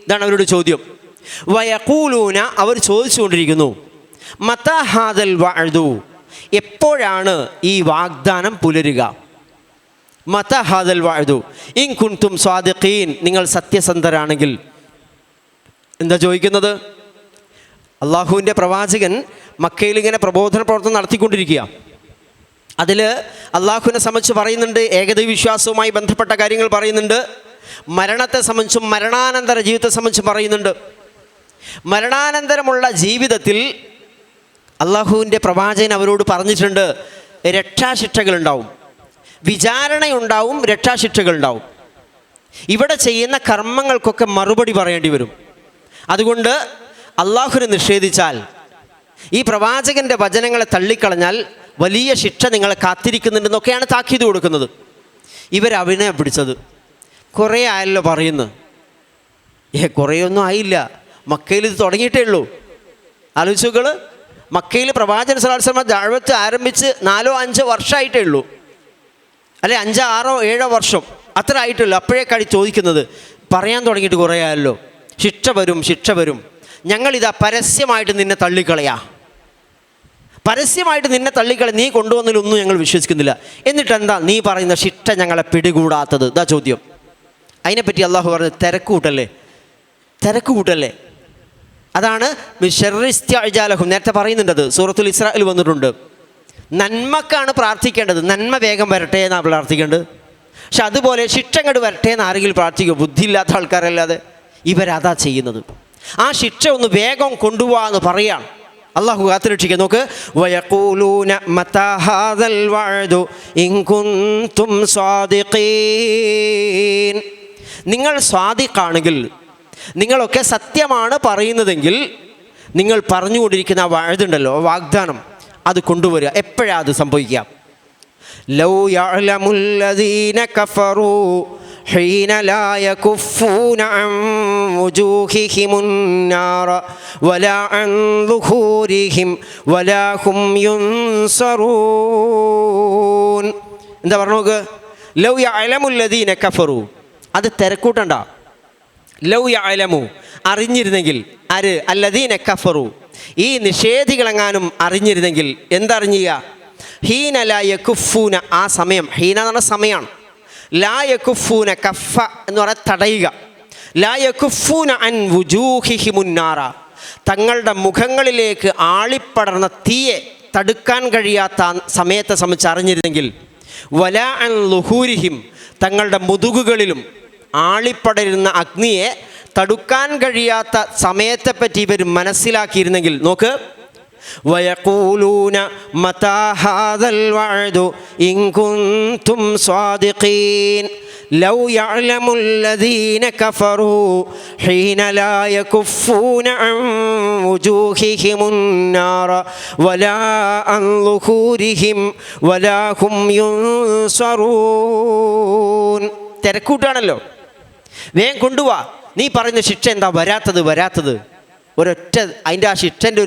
ഇതാണ് അവരുടെ ചോദ്യം. വയഖൂലൂന, അവർ ചോദിച്ചുകൊണ്ടിരിക്കുന്നു, മതാ ഹാദൽ വഅദു, എപ്പോഴാണ് ഈ വാഗ്ദാനം പുലരുക? മതാ ഹാദൽ വഅദു ഇൻ കുൻതും സ്വാദിഖീൻ, നിങ്ങൾ സത്യസന്ധരാണെങ്കിൽ. എന്താ ചോദിക്കുന്നത്? അള്ളാഹുവിൻ്റെ പ്രവാചകൻ മക്കയിൽ ഇങ്ങനെ പ്രബോധന പ്രവർത്തനം നടത്തിക്കൊണ്ടിരിക്കുക. അതിൽ അള്ളാഹുവിനെ സംബന്ധിച്ച് പറയുന്നുണ്ട്, ഏകദൈവ വിശ്വാസവുമായി ബന്ധപ്പെട്ട കാര്യങ്ങൾ പറയുന്നുണ്ട്, മരണത്തെ സംബന്ധിച്ചും മരണാനന്തര ജീവിതത്തെ സംബന്ധിച്ചും പറയുന്നുണ്ട്. മരണാനന്തരമുള്ള ജീവിതത്തിൽ അള്ളാഹുവിൻ്റെ പ്രവാചകൻ അവരോട് പറഞ്ഞിട്ടുണ്ട്, രക്ഷാശിക്ഷകളുണ്ടാവും, വിചാരണയുണ്ടാവും, രക്ഷാശിക്ഷകളുണ്ടാവും. ഇവിടെ ചെയ്യുന്ന കർമ്മങ്ങൾക്കൊക്കെ മറുപടി പറയേണ്ടി വരും. അതുകൊണ്ട് അള്ളാഹുവിനെ നിഷേധിച്ചാൽ, ഈ പ്രവാചകൻ്റെ വചനങ്ങളെ തള്ളിക്കളഞ്ഞാൽ വലിയ ശിക്ഷ നിങ്ങളെ കാത്തിരിക്കുന്നുണ്ടെന്നൊക്കെയാണ് താക്കീത് കൊടുക്കുന്നത്. ഇവരവനെ പിടിച്ചത്. കുറേ ആയല്ലോ പറയുന്നു. കുറേയൊന്നും ആയില്ല, മക്കയിൽ ഇത് തുടങ്ങിയിട്ടേ ഉള്ളൂ. ആലോചിച്ചുകൾ, മക്കയിൽ പ്രവാചകൻ സ്വല്ലല്ലാഹു അലൈഹി വസല്ലം ദഅവത്ത് ആരംഭിച്ച് 4-5 വർഷമായിട്ടേ ഉള്ളൂ, അല്ലെ 5-6-7 വർഷം അത്ര ആയിട്ടുള്ളൂ. അപ്പോഴേക്കാണ് ചോദിക്കുന്നത്, പറയാൻ തുടങ്ങിയിട്ട് കുറേ ആയല്ലോ, ശിക്ഷ വരും, ശിക്ഷ വരും. ഞങ്ങളിതാ പരസ്യമായിട്ട് നിന്നെ തള്ളിക്കളയാ, പരസ്യമായിട്ട് നിന്നെ തള്ളിക്കളയാ, നീ കൊണ്ടുവന്നതിലൊന്നും ഞങ്ങൾ വിശ്വസിക്കുന്നില്ല. എന്നിട്ടെന്താ നീ പറയുന്ന ശിക്ഷ ഞങ്ങളെ പിടികൂടാത്തത്? ഇതാ ചോദ്യം. അതിനെപ്പറ്റി അള്ളാഹു പറഞ്ഞത് തിരക്കുകൂട്ടല്ലേ, തിരക്കുകൂട്ടല്ലേ. അതാണ് മിശർറിസ്തിഅജാലഹും, നേരത്തെ പറയുന്നുണ്ടത് സൂറത്തുൽ ഇസ്രായിൽ വന്നിട്ടുണ്ട്. നന്മക്കാണ് പ്രാർത്ഥിക്കേണ്ടത്, നന്മ വേഗം വരട്ടെ എന്നാണ് പ്രാർത്ഥിക്കേണ്ടത്. പക്ഷെ അതുപോലെ ശിക്ഷ അങ്ങോട്ട് വരട്ടെ എന്ന് ആരെങ്കിലും പ്രാർത്ഥിക്കും? ബുദ്ധിയില്ലാത്ത ആൾക്കാരല്ലാതെ. ഇവരതാ ചെയ്യുന്നത്. ആ ശിക്ഷ ഒന്ന് വേഗം കൊണ്ടുപോകാന്ന് പറയാം. അള്ളാഹു കാത്തുരക്ഷിക്കുക. നോക്ക്, വയഖൂലൂന മതാ ഹാദൽ വഅദു ഇൻ കുൻതും സ്വാദിഖീൻ. നിങ്ങൾ സ്വാദിഖാണെങ്കിൽ, നിങ്ങളൊക്കെ സത്യമാണ് പറയുന്നതെങ്കിൽ, നിങ്ങൾ പറഞ്ഞുകൊണ്ടിരിക്കുന്ന ആ വഅദുണ്ടല്ലോ, വാഗ്ദാനം, അത് കൊണ്ടുവരിക. എപ്പോഴാണ് അത് സംഭവിക്കുക? ലൗ യഅലമുല്ലദീന കഫറൂ ഹീന ലാ യകുഫൂന അൻ വുജൂഹിഹിമുൻ നാറ വലാ അൻ ദുഹൂരിഹിം വലാ ഹും യുൻസറൂൻ. എന്താ പറഞ്ഞു നോക്ക്, ലൗ യഅലമുല്ലദീന കഫറു, അത് തിരക്കൂട്ടണ്ട. ലൗ യഅലമു, അറിഞ്ഞിരുന്നെങ്കിൽ. ആര്? അല്ലദീന കഫറു, ഈ നിഷേധികളെങ്ങാനും അറിഞ്ഞിരുന്നെങ്കിൽ. എന്തറിഞ്ഞുക? ഹീന ലാ യകുഫൂന, ആ സമയം. ഹീന എന്ന് പറഞ്ഞ സമയമാണ്. ലാ യകുഫൂന, കഫ എന്ന് പറഞ്ഞാൽ തടയുക. ലാ യകുഫൂന അൻ വുജൂഹിഹിമുന്നാറ, തങ്ങളുടെ മുഖങ്ങളിലേക്ക് ആളിപ്പടർന്ന തീയെ തടുക്കാൻ കഴിയാത്ത സമയത്തെ സംബന്ധിച്ച് അറിഞ്ഞിരുന്നെങ്കിൽ. വലാ അൻ ലുഹൂരിഹിം, തങ്ങളുടെ മുതുകുകളിലും ആളിപ്പടരുന്ന അഗ്നിയെ തടുക്കാൻ കഴിയാത്ത സമയത്തെപ്പറ്റി ഇവർ മനസ്സിലാക്കിയിരുന്നെങ്കിൽ. നോക്ക്, വയഖൂലൂന മതാ ഹാദൽ വഅദു ഇൻ കുൻതും സ്വാദിഖീൻ ലൗ യഅലമുല്ലദീന കഫറൂ ഹീന ലാ യകുഫൂന അൻ വുജൂഹിഹിമുന്നാറ വലാ അൻ ളുഹൂരിഹിം വലാ ഹും യുൻസറൂൻ. തിരക്കൂട്ടാണല്ലോ. വേഗം കൊണ്ടുപോവാ. നീ പറയുന്ന ശിക്ഷ എന്താ വരാത്തത്? ഒരൊറ്റ അതിൻ്റെ ആ ശിക്ഷൻ്റെ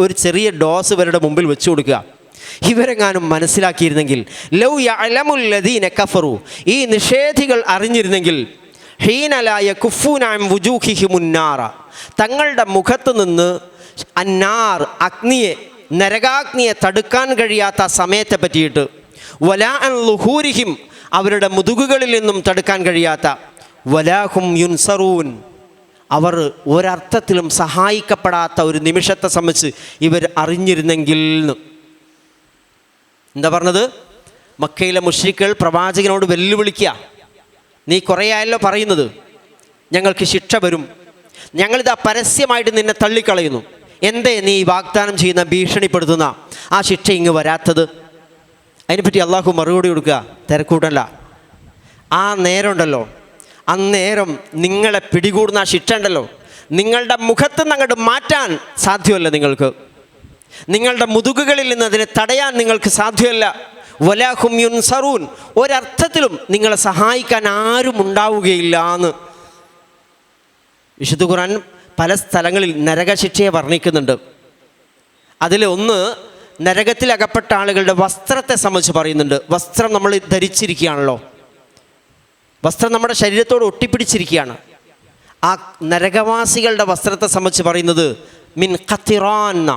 ഒരു ചെറിയ ഡോസ് ഇവരുടെ മുമ്പിൽ വെച്ചു കൊടുക്കുക. ഇവരെങ്ങാനും മനസ്സിലാക്കിയിരുന്നെങ്കിൽ. ലൗ യഅലമുല്ലദീന കഫറു, ഈ നിഷേധികൾ അറിഞ്ഞിരുന്നെങ്കിൽ. ഹീന ലാ യകുഫൂന അൻ വുജൂഹിഹിമുന്നാറ, തങ്ങളുടെ മുഖത്ത് നിന്ന് അന്നാർ, അഗ്നിയെ, നരകാഗ്നിയെ തടുക്കാൻ കഴിയാത്ത സമയത്തെ പറ്റിയിട്ട്. വലാ അൻ ളുഹൂരിഹിം, അവരുടെ മുതുകുകളിൽ നിന്നും തടുക്കാൻ കഴിയാത്ത. വലാ ഹും യുൻസറൂൻ, അവർ ഒരർത്ഥത്തിലും സഹായിക്കപ്പെടാത്ത ഒരു നിമിഷത്തെ സംബന്ധിച്ച് ഇവർ അറിഞ്ഞിരുന്നെങ്കിൽ. എന്താ പറഞ്ഞത്? മക്കയിലെ മുശ്രിക്കുകൾ പ്രവാചകനോട് വെല്ലുവിളിക്കുക. നീ കുറേ ആയല്ലോ പറയുന്നത്, ഞങ്ങൾക്ക് ശിക്ഷ വരും, ഞങ്ങളിതാ പരസ്യമായിട്ട് നിന്നെ തള്ളിക്കളയുന്നു, എന്തേ നീ വാഗ്ദാനം ചെയ്യുന്ന, ഭീഷണിപ്പെടുത്തുന്ന ആ ശിക്ഷ ഇങ്ങ് വരാത്തത്? അതിനെപ്പറ്റി അള്ളാഹു മറുപടി കൊടുക്കുക. തിരക്കൂട്ടല്ല. ആ നേരം ഉണ്ടല്ലോ, അന്നേരം നിങ്ങളെ പിടികൂടുന്ന ആ ശിക്ഷ ഉണ്ടല്ലോ, നിങ്ങളുടെ മുഖത്ത് നിന്ന് അങ്ങോട്ട് മാറ്റാൻ സാധ്യമല്ല നിങ്ങൾക്ക്. നിങ്ങളുടെ മുതുകുകളിൽ നിന്ന് അതിനെ തടയാൻ നിങ്ങൾക്ക് സാധ്യമല്ല. വലാ ഹും യുൻസറൂൻ, ഒരർത്ഥത്തിലും നിങ്ങളെ സഹായിക്കാൻ ആരും ഉണ്ടാവുകയില്ല എന്ന് വിശുദ്ധ ഖുർആൻ പല സ്ഥലങ്ങളിൽ നരകശിക്ഷയെ വർണ്ണിക്കുന്നുണ്ട്. അതിൽ ഒന്ന്, നരകത്തിൽ അകപ്പെട്ട ആളുകളുടെ വസ്ത്രത്തെ സംബന്ധിച്ച് പറയുന്നുണ്ട്. വസ്ത്രം നമ്മൾ ധരിച്ചിരിക്കുകയാണല്ലോ, വസ്ത്രം നമ്മുടെ ശരീരത്തോട് ഒട്ടിപ്പിടിച്ചിരിക്കുകയാണ്. ആ നരകവാസികളുടെ വസ്ത്രത്തെ സംബന്ധിച്ച് പറയുന്നത് മിൻ ഖത്തിറാൻ,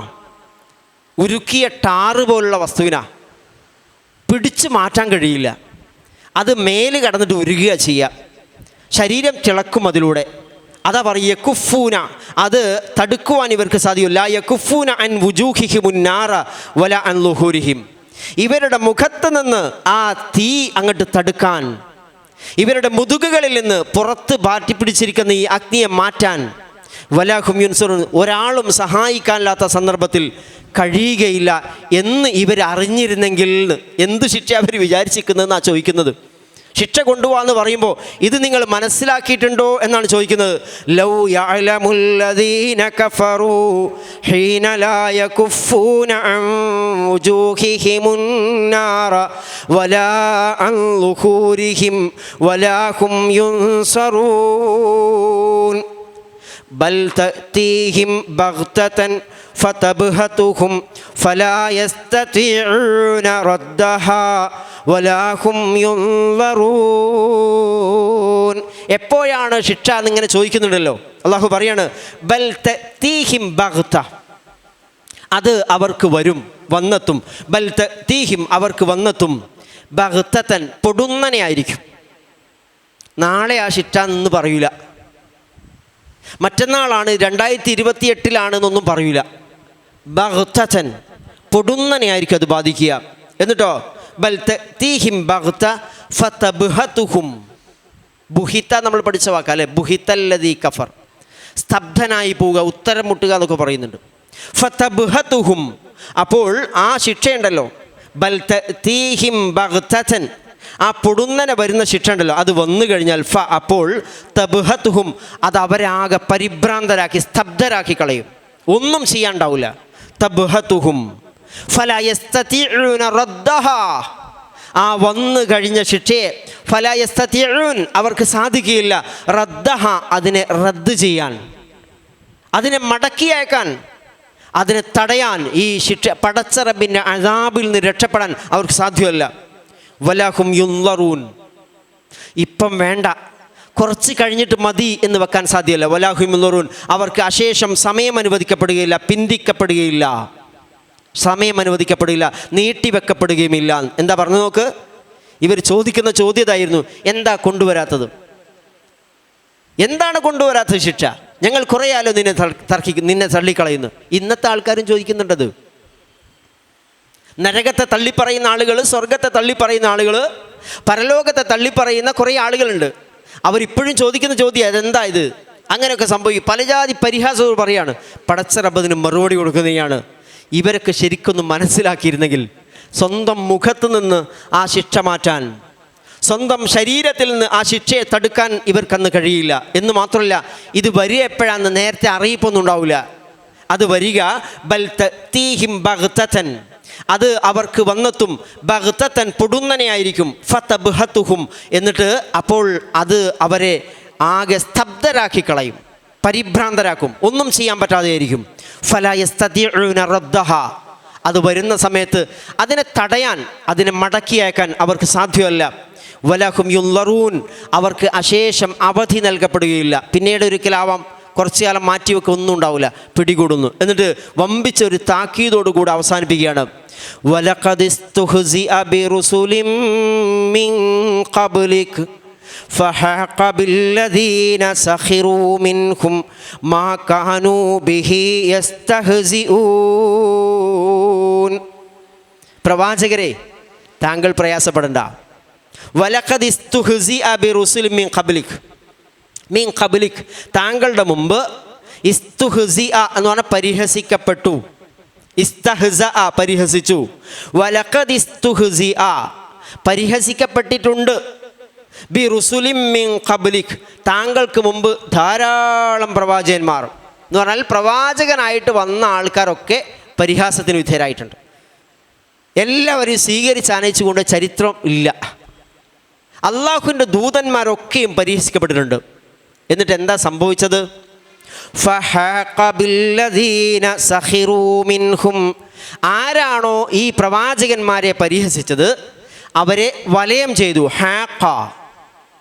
ഉരുക്കിയ ടാറ് പോലുള്ള വസ്തുവിനാ, പിടിച്ചു മാറ്റാൻ കഴിയില്ല. അത് മേല് കടന്നിട്ട് ഉരുകുക ചെയ്യുക, ശരീരം തിളക്കും അതിലൂടെ. അതാ പറയുക യകുഫൂന, അത് തടുക്കുവാൻ ഇവർക്ക് സാധിക്കില്ല. യകുഫൂന അൻ വുജൂഹിഹിമുന്നാറ വല അൻ ളുഹൂരിഹിം, ഇവരുടെ മുഖത്ത് നിന്ന് ആ തീ അങ്ങോട്ട് തടുക്കാൻ, ഇവരുടെ മുതുകുകളിൽ നിന്ന് പുറത്ത് പാറ്റിപ്പിടിച്ചിരിക്കുന്ന ഈ അഗ്നിയെ മാറ്റാൻ. വലാ ഹും യുൻസറൂൻ, ഒരാളും സഹായിക്കാനില്ലാത്ത സന്ദർഭത്തിൽ കഴിയുകയില്ല എന്ന് ഇവരറിഞ്ഞിരുന്നെങ്കിൽ. എന്ത് ശിക്ഷ അവർ വിചാരിച്ചിരിക്കുന്നതെന്നാണ് ചോദിക്കുന്നത്. ശിക്ഷ കൊണ്ടുപോകാന്ന് പറയുമ്പോൾ ഇത് നിങ്ങൾ മനസ്സിലാക്കിയിട്ടുണ്ടോ എന്നാണ് ചോദിക്കുന്നത്. ലൗ യഅലമുല്ലദീന കഫറൂ ഹീന ലാ യകുഫൂന അൻ വുജൂഹിഹിമുന്നാറ വലാ അൻ ളുഹൂരിഹിം വലാ ഹും യുൻസറൂൻ ബൽ തഅതീഹിം ബഗ്തതൻ ഫതബ്ഹതുഹും ഫലാ യസ്തതിഊന റദ്ദഹാ വലാ ഹും യുൻളറൂൻ. എപ്പോഴാണ് ശിക്ഷ എന്നിങ്ങനെ ചോദിക്കുന്നുണ്ടല്ലോ. അള്ളാഹു പറയാണ് ബൽ തഅതീഹിം ബഗ്ത, അത് അവർക്ക് വരും, വന്നെത്തും. ബൽ തഅതീഹിം, അവർക്ക് വന്നെത്തും. ബഗ്തതൻ, പൊടുന്നനെ ആയിരിക്കും. നാളെ ആ ശിക്ഷ എന്ന് പറയൂല, മറ്റന്നാളാണ് 2028 പറയൂല. ബഗ്തതൻ, പൊടുന്നനെ ആയിരിക്കും അത് ബാധിക്കുക. എന്നിട്ടോ ബൽ തഅതീഹിം ബഗ്ത ഫതബ്ഹതുഹും, ബുഹിത നമ്മൾ പഠിച്ച വാക്കല്ലേ, ബുഹിതല്ലദീ കഫർ, സ്തബ്ധനായി പോവുക, ഉത്തരം മുട്ടുക എന്നൊക്കെ പറയുന്നുണ്ട്. ഫതബ്ഹതുഹും, അപ്പോൾ ആ ശിക്ഷയുണ്ടല്ലോ, ബൽ തഅതീഹിം ബഗ്തതൻ, ആ പൊടുന്നനെ വരുന്ന ശിക്ഷ ഉണ്ടല്ലോ, അത് വന്നു കഴിഞ്ഞാൽ അപ്പോൾ തബ്ഹതുഹും, അത് അവരാകെ പരിഭ്രാന്തരാക്കി, സ്തബ്ധരാക്കി കളയും, ഒന്നും ചെയ്യാണ്ടാവില്ല. തബ്ഹതുഹും ഫലാ യസ്തതിഊന റദ്ദഹാ, ആ വന്നു കഴിഞ്ഞ ശിക്ഷയെ ഫലാ യസ്തതിഊൻ, അവർക്ക് സാധിക്കുകയില്ല, റദ്ദഹ, അതിനെ റദ്ദ് ചെയ്യാൻ, അതിനെ മടക്കി അയക്കാൻ, അതിനെ തടയാൻ. ഈ ശിക്ഷ, പടച്ച റബ്ബിൻ്റെ അസാബിൽ നിന്ന് രക്ഷപ്പെടാൻ അവർക്ക് സാധ്യമല്ല. വലാ ഹും യുൻളറൂൻ, ഇപ്പം വേണ്ട, കുറച്ച് കഴിഞ്ഞിട്ട് മതി എന്ന് വെക്കാൻ സാധ്യമല്ല. വലാഹുമുറുൻ, അവർക്ക് അശേഷം സമയം അനുവദിക്കപ്പെടുകയില്ല, പിന്തിക്കപ്പെടുകയില്ല, സമയം അനുവദിക്കപ്പെടുകയില്ല, നീട്ടിവെക്കപ്പെടുകയുമില്ല. എന്താ പറഞ്ഞു നോക്ക്, ഇവർ ചോദിക്കുന്ന ചോദ്യതായിരുന്നു, എന്താ കൊണ്ടുവരാത്തത്, എന്താണ് കൊണ്ടുവരാത്ത ശിക്ഷ, ഞങ്ങൾ കുറേയാലോ നിന്നെ തള്ളിക്കളയുന്നു. ഇന്നത്തെ ആൾക്കാരും ചോദിക്കുന്നുണ്ടത്. നരകത്തെ തള്ളിപ്പറയുന്ന ആളുകൾ, സ്വർഗത്തെ തള്ളിപ്പറയുന്ന ആളുകൾ, പരലോകത്തെ തള്ളിപ്പറയുന്ന കുറേ ആളുകളുണ്ട്. അവരിപ്പോഴും ചോദിക്കുന്ന ചോദ്യം അതെന്താ ഇത്, അങ്ങനെയൊക്കെ സംഭവിക്കും. പല ജാതി പരിഹാസവും പറയാണ്. പടച്ച റബ്ബിന് മറുപടി കൊടുക്കുന്നതാണ്. ഇവരൊക്കെ ശരിക്കൊന്നും മനസ്സിലാക്കിയിരുന്നെങ്കിൽ സ്വന്തം മുഖത്ത് നിന്ന് ആ ശിക്ഷ മാറ്റാൻ, സ്വന്തം ശരീരത്തിൽ നിന്ന് ആ ശിക്ഷയെ തടുക്കാൻ ഇവർക്കന്ന് കഴിയില്ല. എന്ന് മാത്രമല്ല, ഇത് വരിക എപ്പോഴാന്ന് നേരത്തെ അറിയിപ്പൊന്നും ഉണ്ടാവില്ല. അത് വരിക ബൽ തഅ്തീഹിം ബഗ്തതൻ, അത് അവർക്ക് വന്നെത്തും. ബഗ്തതൻ, പൊടുന്നനെയായിരിക്കും. ഫതബ്ഹതുഹും, എന്നിട്ട് അപ്പോൾ അത് അവരെ ആകെ സ്തബ്ധരാക്കി കളയും, പരിഭ്രാന്തരാക്കും, ഒന്നും ചെയ്യാൻ പറ്റാതെയായിരിക്കും. ഫലാ യസ്തതിഊന റദ്ദഹ, അത് വരുന്ന സമയത്ത് അതിനെ തടയാൻ, അതിനെ മടക്കി അയക്കാൻ അവർക്ക് സാധ്യമല്ല. വലഹും യുൻളറൂൻ, അവർക്ക് അശേഷം അവധി നൽകപ്പെടുകയില്ല. പിന്നീട് ഒരിക്കലാവാം, കുറച്ചു കാലം മാറ്റിവെക്കുക, ഒന്നും ഉണ്ടാവില്ല, പിടികൂടുന്നു. എന്നിട്ട് വമ്പിച്ചൊരു താക്കീതോടുകൂടി അവസാനിപ്പിക്കുകയാണ്. വലഖദ് ഇസ്തുഹ്സിഅ ബിറുസുലിൻ മിൻ ഖബ്ലിക ഫഹഖ ബില്ലദീന സഖിറൂ മിൻഹും മാ കാനൂ ബിഹി യസ്തഹ്സിഊൻ. പ്രവാചകരെ, താങ്കൾ പ്രയാസപ്പെടണ്ട. വലഖദ് ഇസ്തുഹ്സിഅ ബിറുസുലിൻ മിൻ ഖബ്ലിക, മിൻ ഖബ്ലിക, താങ്കളുടെ മുമ്പ്, ഇസ്തുഹ്സിഅ എന്ന് പറഞ്ഞാൽ പരിഹസിക്കപ്പെട്ടു. ഇസ്തഹ്സഅ, പരിഹസിച്ചു. വലഖദ് ഇസ്തുഹ്സിഅ, പരിഹസിക്കപ്പെട്ടിട്ടുണ്ട്. ബിറുസുലിൻ മിൻ ഖബ്ലിക, താങ്കൾക്ക് മുമ്പ് ധാരാളം പ്രവാചകന്മാർ എന്ന് പറഞ്ഞാൽ പ്രവാചകനായിട്ട് വന്ന ആൾക്കാരൊക്കെ പരിഹാസത്തിന് വിധേയരായിട്ടുണ്ട്. എല്ലാവരെയും സ്വീകരിച്ച് ആനയിച്ചുകൊണ്ട് ചരിത്രം ഇല്ല. അള്ളാഹുവിൻ്റെ ദൂതന്മാരൊക്കെയും പരിഹസിക്കപ്പെട്ടിട്ടുണ്ട്. എന്നിട്ട് എന്താ സംഭവിച്ചത്? ഫഹഖ ബില്ലദീന സഖിറൂ മിൻഹും, ആരാണോ ഈ പ്രവാചകന്മാരെ പരിഹസിച്ചത് അവരെ വലയം ചെയ്തു. ഹാഖ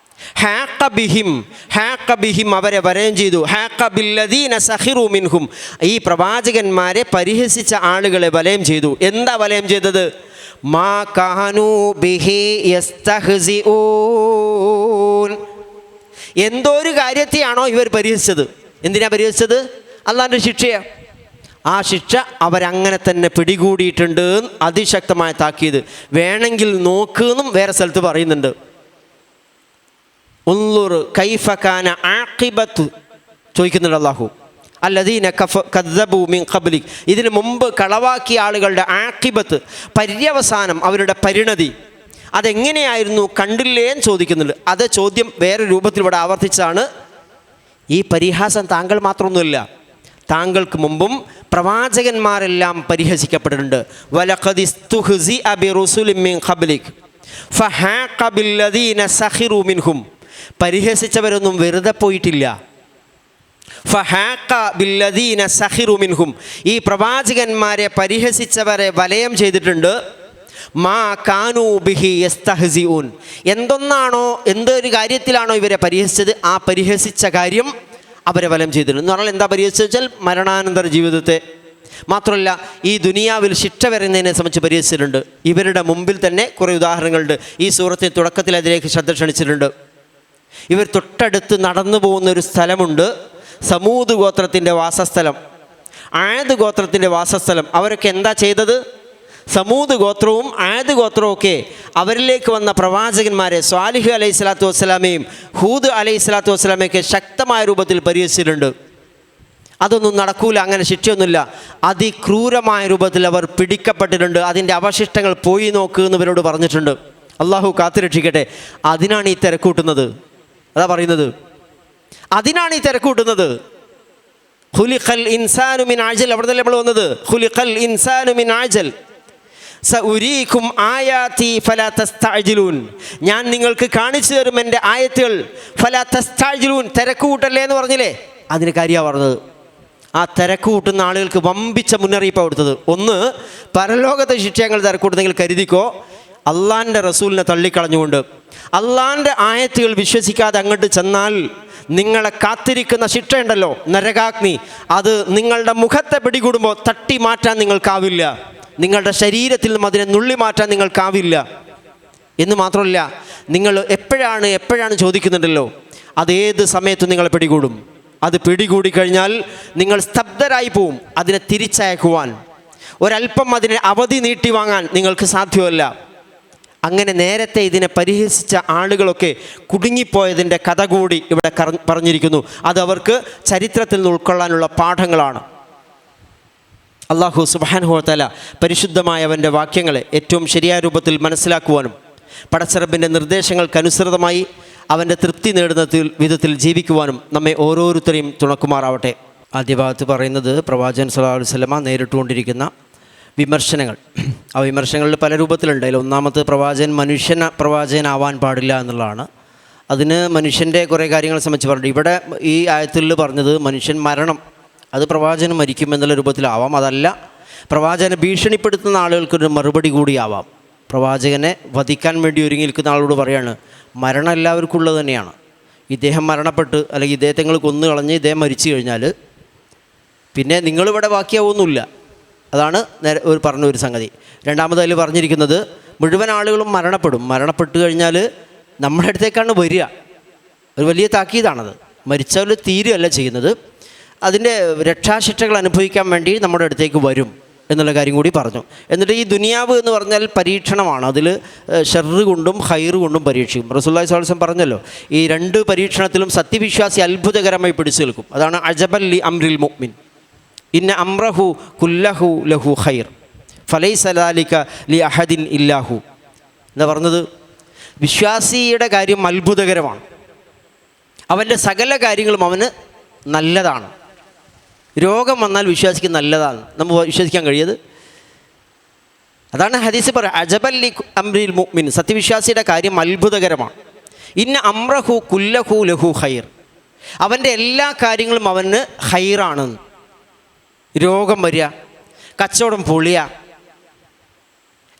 ബിഹിം, അവരെ വലയം ചെയ്തു. ഹാഖ ബില്ലദീന സഖിറൂ മിൻഹും, ഈ പ്രവാചകന്മാരെ പരിഹസിച്ച ആളുകളെ വലയം ചെയ്തു. എന്താ വലയം ചെയ്തത്? മാ കാനൂ ബിഹി യസ്തഹ്സിഊൻ, എന്തോ ഒരു കാര്യത്തെയാണോ ഇവർ പരിഹസിച്ചത്. എന്തിനാ പരിഹസിച്ചത്? അള്ളാഹിൻ്റെ ശിക്ഷയാണ്. ആ ശിക്ഷ അവരങ്ങനെ തന്നെ പിടികൂടിയിട്ടുണ്ട്. അതിശക്തമായ താക്കീത്. വേണമെങ്കിൽ നോക്കുന്നും വേറെ സ്ഥലത്ത് പറയുന്നുണ്ട്. ഉൻളുർ കൈഫ കാന ആഖിബത്തു, ചോദിക്കുന്നുണ്ട് അള്ളാഹു. അല്ലദീന കദ്ദബൂ മിൻ ഖബ്ലിക്, ഇതിന് മുമ്പ് കളവാക്കിയ ആളുകളുടെ ആഖിബത്ത്, പര്യവസാനം, അവരുടെ പരിണതി അതെങ്ങനെയായിരുന്നു കണ്ടില്ലേ എന്ന് ചോദിക്കുന്നുണ്ട്. അത് ചോദ്യം വേറെ രൂപത്തിൽ ഇവിടെ ആവർത്തിച്ചാണ്. ഈ പരിഹാസം താങ്കൾ മാത്രമൊന്നുമില്ല, താങ്കൾക്ക് മുമ്പും പ്രവാചകന്മാരെല്ലാം പരിഹസിക്കപ്പെട്ടിട്ടുണ്ട്. വലഖദ് ഇസ്തുഹ്സിഅ ബിറുസുലിൻ മിൻ ഖബ്ലിക ഫഹാഖ ബില്ലദീന സഖിറൂ മിൻഹും, പരിഹസിച്ചവരൊന്നും വെറുതെ പോയിട്ടില്ല. ഫഹാഖ ബില്ലദീന സഖിറൂ മിൻഹും, ഈ പ്രവാചകന്മാരെ പരിഹസിച്ചവരെ വലയം ചെയ്തിട്ടുണ്ട്. മാ കാനൂ ബിഹി യസ്തഹ്സിഊൻ, എന്തൊന്നാണോ, എന്തൊരു കാര്യത്തിലാണോ ഇവരെ പരിഹസിച്ചത്, ആ പരിഹസിച്ച കാര്യം അവരെ വലയം ചെയ്തിട്ടുണ്ട്. എന്ന് പറഞ്ഞാൽ എന്താ പരിഹസിച്ചത് വെച്ചാൽ മരണാനന്തര ജീവിതത്തെ, മാത്രമല്ല ഈ ദുനിയാവിൽ ശിക്ഷ വരുന്നതിനെ സംബന്ധിച്ച് പരിഹസിച്ചിട്ടുണ്ട്. ഇവരുടെ മുമ്പിൽ തന്നെ കുറേ ഉദാഹരണങ്ങളുണ്ട്. ഈ സൂറത്തിന് തുടക്കത്തിൽ അതിലേക്ക് ശ്രദ്ധ ക്ഷണിച്ചിട്ടുണ്ട്. ഇവർ തൊട്ടടുത്ത് നടന്നു പോകുന്നൊരു സ്ഥലമുണ്ട്, സമൂദ് ഗോത്രത്തിൻ്റെ വാസസ്ഥലം, ആദ് ഗോത്രത്തിൻ്റെ വാസസ്ഥലം. അവരൊക്കെ എന്താ ചെയ്തത്? സമൂദ് ഗോത്രവും ആദ് ഗോത്രവും ഒക്കെ അവരിലേക്ക് വന്ന പ്രവാചകന്മാരെ സ്വാലിഹ് അലൈഹി സ്വലാത്തു വസ്സലാമയും ഹൂദ് അലൈഹി സ്വലാത്തു വസ്സലാമയൊക്കെ ശക്തമായ രൂപത്തിൽ പരിഹസിച്ചിട്ടുണ്ട്. അതൊന്നും നടക്കൂല, അങ്ങനെ ശിക്ഷയൊന്നുമില്ല. അതിക്രൂരമായ രൂപത്തിൽ അവർ പിടിക്കപ്പെട്ടിട്ടുണ്ട്. അതിൻ്റെ അവശിഷ്ടങ്ങൾ പോയി നോക്ക് എന്ന് ഇവരോട് പറഞ്ഞിട്ടുണ്ട്. അള്ളാഹു കാത്തുരക്ഷിക്കട്ടെ. അതിനാണ് ഈ തിരക്കൂട്ടുന്നത്. അതാ പറയുന്നത്, അതിനാണ് ഈ തിരക്കൂട്ടുന്നത്. ഖുലിഖൽ ഇൻസാനു മിൻ അജൽ, അവിടെ തന്നെ നമ്മൾ വന്നത്. ഖുലിഖൽ ഇൻസാനു മിൻ അജൽ സഉരീകും ആയാതി ഫലാ തസ്തഅജിലൂൻ, ഞാൻ നിങ്ങൾക്ക് കാണിച്ചു തരും എൻ്റെ ആയത്തുകൾ. ഫലാ തസ്തഅജിലൂൻ, തിരക്കൂട്ടല്ലേ എന്ന് പറഞ്ഞില്ലേ, അതിന് കാര്യമാണ് പറഞ്ഞത്. ആ തിരക്കൂട്ടുന്ന ആളുകൾക്ക് വമ്പിച്ച മുന്നറിയിപ്പാണ് കൊടുത്തത്. ഒന്ന്, പരലോകത്തെ ശിക്ഷ ഞങ്ങൾ തിരക്കൂട്ടുന്നെങ്കിൽ കരുതിക്കോ, അള്ളാഹിൻ്റെ റസൂലിനെ തള്ളിക്കളഞ്ഞുകൊണ്ട് അള്ളാൻ്റെ ആയത്തുകൾ വിശ്വസിക്കാതെ അങ്ങോട്ട് ചെന്നാൽ നിങ്ങളെ കാത്തിരിക്കുന്ന ശിക്ഷയുണ്ടല്ലോ, നരകാഗ്നി, അത് നിങ്ങളുടെ മുഖത്തെ പിടികൂടുമ്പോൾ തട്ടി മാറ്റാൻ നിങ്ങൾക്കാവില്ല, നിങ്ങളുടെ ശരീരത്തിൽ നിന്നും അതിനെ നുള്ളി മാറ്റാൻ നിങ്ങൾക്കാവില്ല. എന്ന് മാത്രമല്ല, നിങ്ങൾ എപ്പോഴാണ് ചോദിക്കുന്നുണ്ടല്ലോ, അതേത് സമയത്തും നിങ്ങളെ പിടികൂടും. അത് പിടികൂടിക്കഴിഞ്ഞാൽ നിങ്ങൾ സ്തബ്ധരായി പോവും. അതിനെ തിരിച്ചയക്കുവാൻ, ഒരല്പം അതിനെ അവധി നീട്ടി വാങ്ങാൻ നിങ്ങൾക്ക് സാധ്യമല്ല. അങ്ങനെ നേരത്തെ ഇതിനെ പരിഹസിച്ച ആളുകളൊക്കെ കുടുങ്ങിപ്പോയതിൻ്റെ കഥ കൂടി ഇവിടെ പറഞ്ഞിരിക്കുന്നു. അത് അവർക്ക് ചരിത്രത്തിൽ നിന്ന് ഉൾക്കൊള്ളാനുള്ള പാഠങ്ങളാണ്. അല്ലാഹു സുബ്ഹാനഹു വ തആല പരിശുദ്ധമായവൻ്റെ വാക്യങ്ങളെ ഏറ്റവും ശരിയായ രൂപത്തിൽ മനസ്സിലാക്കുവാനും പടച്ചറബിൻ്റെ നിർദ്ദേശങ്ങൾക്കനുസൃതമായി അവൻ്റെ തൃപ്തി നേടുന്ന വിധത്തിൽ ജീവിക്കുവാനും നമ്മെ ഓരോരുത്തരെയും തുണക്കുമാറാവട്ടെ. ആദ്യ ഭാഗത്ത് പറയുന്നത് പ്രവാചകൻ സ്വല്ലല്ലാഹു അലൈഹി വസല്ലമ നേരിട്ടുകൊണ്ടിരിക്കുന്ന വിമർശനങ്ങൾ. ആ വിമർശനങ്ങളിൽ പല രൂപത്തിലുണ്ട്. അതിൽ ഒന്നാമത്തെ പ്രവാചകനാവാൻ പാടില്ല എന്നുള്ളതാണ്. അതിന് മനുഷ്യൻ്റെ കുറേ കാര്യങ്ങൾ സംബന്ധിച്ച് പറഞ്ഞിട്ട് ഇവിടെ ഈ ആയത്തിൽ പറഞ്ഞത് മനുഷ്യൻ മരണം, അത് പ്രവാചകൻ മരിക്കും എന്നുള്ള രൂപത്തിലാവാം. അതല്ല, പ്രവാചകനെ ഭീഷണിപ്പെടുത്തുന്ന ആളുകൾക്കൊരു മറുപടി കൂടിയാവാം. പ്രവാചകനെ വധിക്കാൻ വേണ്ടി ഒരുങ്ങി നിൽക്കുന്ന ആളോട് പറയാണ്, മരണം എല്ലാവർക്കും ഉള്ളത് തന്നെയാണ്. ഇദ്ദേഹം മരണപ്പെട്ട് അല്ലെങ്കിൽ ഇദ്ദേഹത്തെ നിങ്ങൾ കൊന്നു കളഞ്ഞ് ഇദ്ദേഹം മരിച്ചു കഴിഞ്ഞാൽ പിന്നെ നിങ്ങളിവിടെ ബാക്കിയാവൊന്നുമില്ല. അതാണ് പറഞ്ഞൊരു സംഗതി. രണ്ടാമത് അതിൽ പറഞ്ഞിരിക്കുന്നത് മുഴുവൻ ആളുകളും മരണപ്പെട്ട് കഴിഞ്ഞാൽ നമ്മുടെ അടുത്തേക്കാണ് വരിക. ഒരു വലിയ താക്കീതാണത്. മരിച്ചവർ തീരുകയല്ല ചെയ്യുന്നത്, അതിൻ്റെ രക്ഷാശിക്ഷകൾ അനുഭവിക്കാൻ വേണ്ടി നമ്മുടെ അടുത്തേക്ക് വരും എന്നുള്ള കാര്യം കൂടി പറഞ്ഞു. എന്നിട്ട് ഈ ദുനിയാവ് എന്ന് പറഞ്ഞാൽ പരീക്ഷണമാണ്. അതിൽ ഷർറ് കൊണ്ടും ഖൈറ് കൊണ്ടും പരീക്ഷിക്കും. റസൂലുള്ളാഹി സ്വല്ലല്ലാഹു അലൈഹി വസല്ലം പറഞ്ഞല്ലോ, ഈ രണ്ട് പരീക്ഷണത്തിലും സത്യവിശ്വാസി അത്ഭുതകരമായി പിടിച്ചു നിൽക്കും. അതാണ് അജബൽ ലി അംരിൽ മുഅ്മിൻ ഇന്ന അംറഹു കുല്ലഹു ലഹു ഖൈർ ഫലൈസ ദാലിക ലി അഹദിൻ ഇല്ലാഹു എന്ന് പറഞ്ഞത്. വിശ്വാസിയുടെ കാര്യം അത്ഭുതകരമാണ്, അവൻ്റെ സകല കാര്യങ്ങളും അവന് നല്ലതാണ്. രോഗം വന്നാൽ വിശ്വാസിക്ക് നല്ലതാണ്, നമ്മൾ വിശ്വസിക്കാൻ കഴിയത്. അതാണ് ഹദീസ് പറയുക, അജബൽ ലി അംരിൽ മുഅ്മിൻ, സത്യവിശ്വാസിയുടെ കാര്യം അത്ഭുതകരമാണ്. ഇന്ന അംറഹു കുല്ലഹു ലഹു ഖൈർ, അവൻ്റെ എല്ലാ കാര്യങ്ങളും അവന് ഖൈറാണ്. രോഗം വരിക, കച്ചവടം പൊളിയ,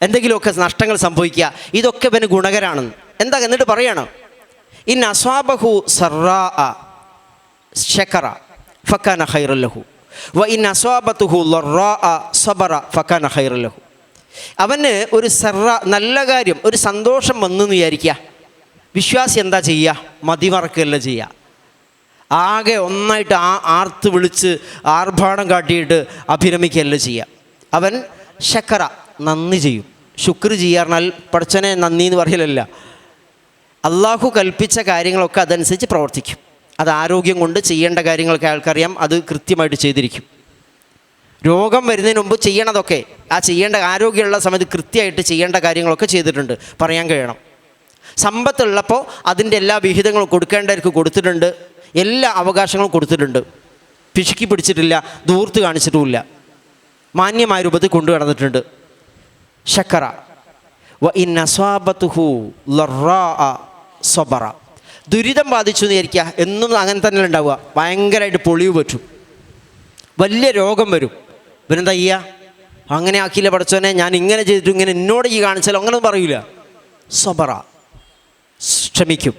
എന്തെങ്കിലുമൊക്കെ നഷ്ടങ്ങൾ സംഭവിക്കുക, ഇതൊക്കെ അവന് ഗുണകരാണെന്ന്. എന്താ എന്നിട്ട് പറയണം, ഇൻ അസ്വാബഹു സറാഅ ശകറ ഫക്കാന ഖൈറൻ ലഹു വ ഇൻ അസ്വാബതുഹു ലറാഅ സബറ ഫക്കാന ഖൈറൻ ലഹു. അവന് ഒരു നല്ല കാര്യം, ഒരു സന്തോഷം വന്നു എന്ന് വിചാരിക്കുക. വിശ്വാസി എന്താ ചെയ്യുക? മതിമറക്കല്ല ചെയ്യുക. ആകെ ഒന്നായിട്ട് ആർത്ത് വിളിച്ച് ആർഭാടം കാട്ടിയിട്ട് അഭിരമിക്കുകയല്ല ചെയ്യുക. അവൻ ശക്കറ, നന്ദി ചെയ്യും. ശുക്ർ ചെയ്യാറിനാൽ പടച്ചനെ നന്ദി എന്ന് പറയലല്ല, അള്ളാഹു കൽപ്പിച്ച കാര്യങ്ങളൊക്കെ അതനുസരിച്ച് പ്രവർത്തിക്കും. അത് ആരോഗ്യം കൊണ്ട് ചെയ്യേണ്ട കാര്യങ്ങളൊക്കെ അയാൾക്കറിയാം, അത് കൃത്യമായിട്ട് ചെയ്തിരിക്കും. രോഗം വരുന്നതിന് മുമ്പ് ചെയ്യണതൊക്കെ, ആ ചെയ്യേണ്ട ആരോഗ്യമുള്ള സമയത്ത് കൃത്യമായിട്ട് ചെയ്യേണ്ട കാര്യങ്ങളൊക്കെ ചെയ്തിട്ടുണ്ട്, പറയാൻ കഴിയണം. സമ്പത്തുള്ളപ്പോൾ അതിൻ്റെ എല്ലാ വിഹിതങ്ങളും കൊടുക്കേണ്ടവർക്ക് കൊടുത്തിട്ടുണ്ട്, എല്ലാ അവകാശങ്ങളും കൊടുത്തിട്ടുണ്ട്. പിശുക്കി പിടിച്ചിട്ടില്ല, ദൂർത്ത് കാണിച്ചിട്ടുമില്ല, മാന്യമായ രൂപത്തിൽ കൊണ്ടു നടന്നിട്ടുണ്ട്. ശക്കറ വ ഇൻ അസ്വാബതുഹു ലറാഅ സബറ. ദുരിതം ബാധിച്ചു എന്ന് വിചാരിക്കുക, എന്നും അങ്ങനെ തന്നെ ഉണ്ടാവുക. ഭയങ്കരമായിട്ട് പൊളിവ് പറ്റും, വലിയ രോഗം വരും. ഇവരെന്താ ചെയ്യുക? അങ്ങനെ ആക്കിയില്ല പടച്ചോനെ, ഞാൻ ഇങ്ങനെ ചെയ്തിട്ട് ഇങ്ങനെ എന്നോട് ഈ കാണിച്ചാലോ, അങ്ങനെയൊന്നും പറയൂല. സബറ, ക്ഷമിക്കും,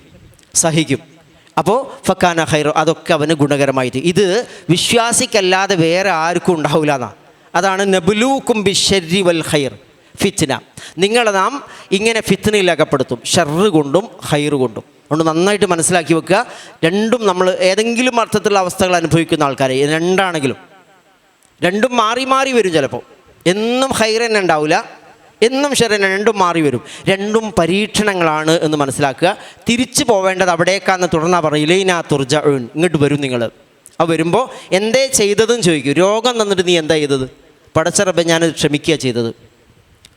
സഹിക്കും. അപ്പോൾ ഫക്കാന ഖൈർ, അതൊക്കെ അവന് ഗുണകരമായിട്ട്. ഇത് വിശ്വാസിക്കല്ലാതെ വേറെ ആർക്കും ഉണ്ടാവില്ല എന്നാണ്. അതാണ് നബ്ലൂക്കും ബിശ്ശർരി വൽ ഖൈർ ഫിത്ന. നിങ്ങളെ നാം ഇങ്ങനെ ഫിത്നയിൽ അകപ്പെടുത്തും, ഷർറ് കൊണ്ടും ഖൈർ കൊണ്ടും. അതുകൊണ്ട് നന്നായിട്ട് മനസ്സിലാക്കി വെക്കുക. രണ്ടും നമ്മൾ ഏതെങ്കിലും അർത്ഥത്തിലുള്ള അവസ്ഥകൾ അനുഭവിക്കുന്ന ആൾക്കാരെ, രണ്ടാണെങ്കിലും രണ്ടും മാറി മാറി വരും. ചിലപ്പോൾ എന്നും ഖൈർ തന്നെ ഉണ്ടാവില്ല, എന്നും ഷർറ് തന്നെ, രണ്ടും മാറി വരും. രണ്ടും പരീക്ഷണങ്ങളാണ് എന്ന് മനസ്സിലാക്കുക. തിരിച്ചു പോവേണ്ടത് അവിടേക്കാന്ന് തുടർന്നാ പറയും, ഇലൈനാ തുർജഊൻ, ഇങ്ങോട്ട് വരും നിങ്ങൾ. അത് വരുമ്പോൾ എന്തേ ചെയ്തതെന്ന് ചോദിക്കും. രോഗം തന്നിട്ട് നീ എന്താ ചെയ്തത്? പടച്ചറബെ ഞാനത് ക്ഷമിക്കുക ചെയ്തത്,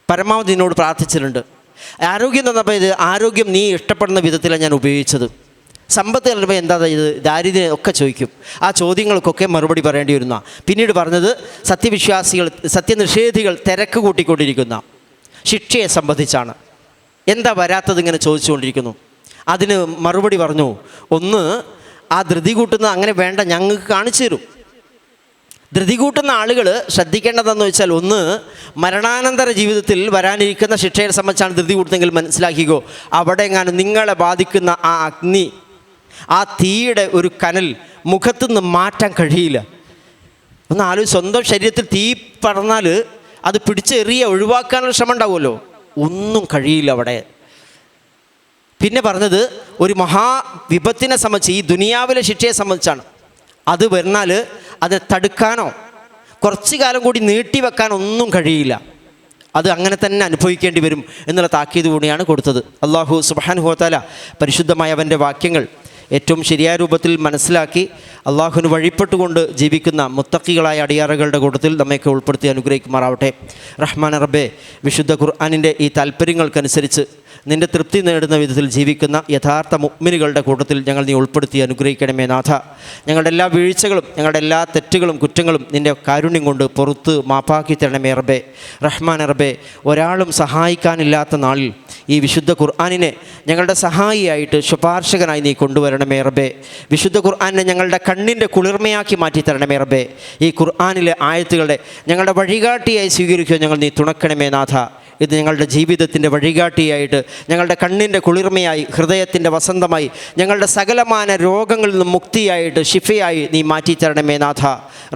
പരമാവധി എന്നോട് പ്രാർത്ഥിച്ചിട്ടുണ്ട്. ആരോഗ്യം തന്നപ്പോൾ ഇത് ആരോഗ്യം നീ ഇഷ്ടപ്പെടുന്ന വിധത്തിലാണ് ഞാൻ ഉപയോഗിച്ചത്. സമ്പത്ത് തന്നപ്പോൾ എന്താ ചെയ്തത്? ദാരിദ്ര്യം ഒക്കെ ചോദിക്കും. ആ ചോദ്യങ്ങൾക്കൊക്കെ മറുപടി പറയേണ്ടി വരുന്ന. പിന്നീട് പറഞ്ഞത് സത്യവിശ്വാസികൾ, സത്യനിഷേധികൾ തിരക്ക് കൂട്ടിക്കൊണ്ടിരിക്കുന്ന ശിക്ഷയെ സംബന്ധിച്ചാണ്. എന്താ വരാത്തത് ഇങ്ങനെ ചോദിച്ചുകൊണ്ടിരിക്കുന്നു. അതിന് മറുപടി പറഞ്ഞു, ഒന്ന്, ആ ധൃതി കൂട്ടുന്നത് അങ്ങനെ വേണ്ട, ഞങ്ങൾക്ക് കാണിച്ചു തരും. ധൃതി കൂട്ടുന്ന ആളുകൾ ശ്രദ്ധിക്കേണ്ടതെന്ന് വെച്ചാൽ, ഒന്ന്, മരണാനന്തര ജീവിതത്തിൽ വരാനിരിക്കുന്ന ശിക്ഷയെ സംബന്ധിച്ചാണ് ധൃതി കൂട്ടുന്നെങ്കിൽ മനസ്സിലാക്കിക്കോ, അവിടെ എങ്ങാനും നിങ്ങളെ ബാധിക്കുന്ന ആ അഗ്നി, ആ തീയുടെ ഒരു കനൽ മുഖത്തുനിന്ന് മാറ്റാൻ കഴിയില്ല. ഒന്ന് സ്വന്തം ശരീരത്തിൽ തീ പടർന്നാൽ അത് പിടിച്ചെറിയ ഒഴിവാക്കാനുള്ള ശ്രമം ഉണ്ടാവുമല്ലോ, ഒന്നും കഴിയില്ല അവിടെ. പിന്നെ പറഞ്ഞത് ഒരു മഹാവിപത്തിനെ സംബന്ധിച്ച്, ഈ ദുനിയാവിലെ ശിക്ഷയെ സംബന്ധിച്ചാണ്. അത് വരുന്നാൽ അത് തടുക്കാനോ കുറച്ച് കാലം കൂടി നീട്ടിവെക്കാനോ ഒന്നും കഴിയില്ല. അത് അങ്ങനെ തന്നെ അനുഭവിക്കേണ്ടി വരും എന്നുള്ള താക്കീത് കൂടിയാണ് കൊടുത്തത്. അല്ലാഹു സുബ്ഹാനഹു വ തആല പരിശുദ്ധമായ അവൻ്റെ വാക്യങ്ങൾ ഏറ്റവും ശരിയായ രൂപത്തിൽ മനസ്സിലാക്കി അള്ളാഹുവിന് വഴിപ്പെട്ടുകൊണ്ട് ജീവിക്കുന്ന മുത്തക്കികളായ അടിയാറുകളുടെ കൂട്ടത്തിൽ നമ്മയൊക്കെ ഉൾപ്പെടുത്തി അനുഗ്രഹിക്കുമാറാവട്ടെ. റഹ്മാൻ റബ്ബേ, വിശുദ്ധ ഖുർആനിൻ്റെ ഈ താല്പര്യങ്ങൾക്കനുസരിച്ച് നിൻ്റെ തൃപ്തി നേടുന്ന വിധത്തിൽ ജീവിക്കുന്ന യഥാർത്ഥ മുഅ്മിനുകളുടെ കൂട്ടത്തിൽ ഞങ്ങൾ നീ ഉൾപ്പെടുത്തി അനുഗ്രഹിക്കണമേ നാഥ. ഞങ്ങളുടെ എല്ലാ വീഴ്ചകളും ഞങ്ങളുടെ എല്ലാ തെറ്റുകളും കുറ്റങ്ങളും നിൻ്റെ കാരുണ്യം കൊണ്ട് പുറത്ത് മാപ്പാക്കി തരണമേ റബ്ബേ. റഹ്മാൻ റബ്ബേ, ഒരാളും സഹായിക്കാനില്ലാത്ത നാളിൽ ഈ വിശുദ്ധ ഖുർആനിനെ ഞങ്ങളുടെ സഹായിയായിട്ട് ശുപാർശകനായി നീ കൊണ്ടുവരണമേ റബ്ബേ. വിശുദ്ധ ഖുർആനിനെ ഞങ്ങളുടെ കണ്ണിൻ്റെ കുളിർമയാക്കി മാറ്റി തരണമേ റബ്ബേ. ഈ ഖുർആനിലെ ആയത്തുകളുടെ ഞങ്ങളുടെ വഴികാട്ടിയായി സ്വീകരിക്കുക ഞങ്ങൾ നീ തുണക്കണമേ നാഥ. ഇത് ഞങ്ങളുടെ ജീവിതത്തിൻ്റെ വഴികാട്ടിയായിട്ട്, ഞങ്ങളുടെ കണ്ണിൻ്റെ കുളിർമയായി, ഹൃദയത്തിൻ്റെ വസന്തമായി, ഞങ്ങളുടെ സകലമാന രോഗങ്ങളിൽ നിന്നും മുക്തിയായിട്ട്, ഷിഫയായി നീ മാറ്റിത്തരണമേ നാഥ.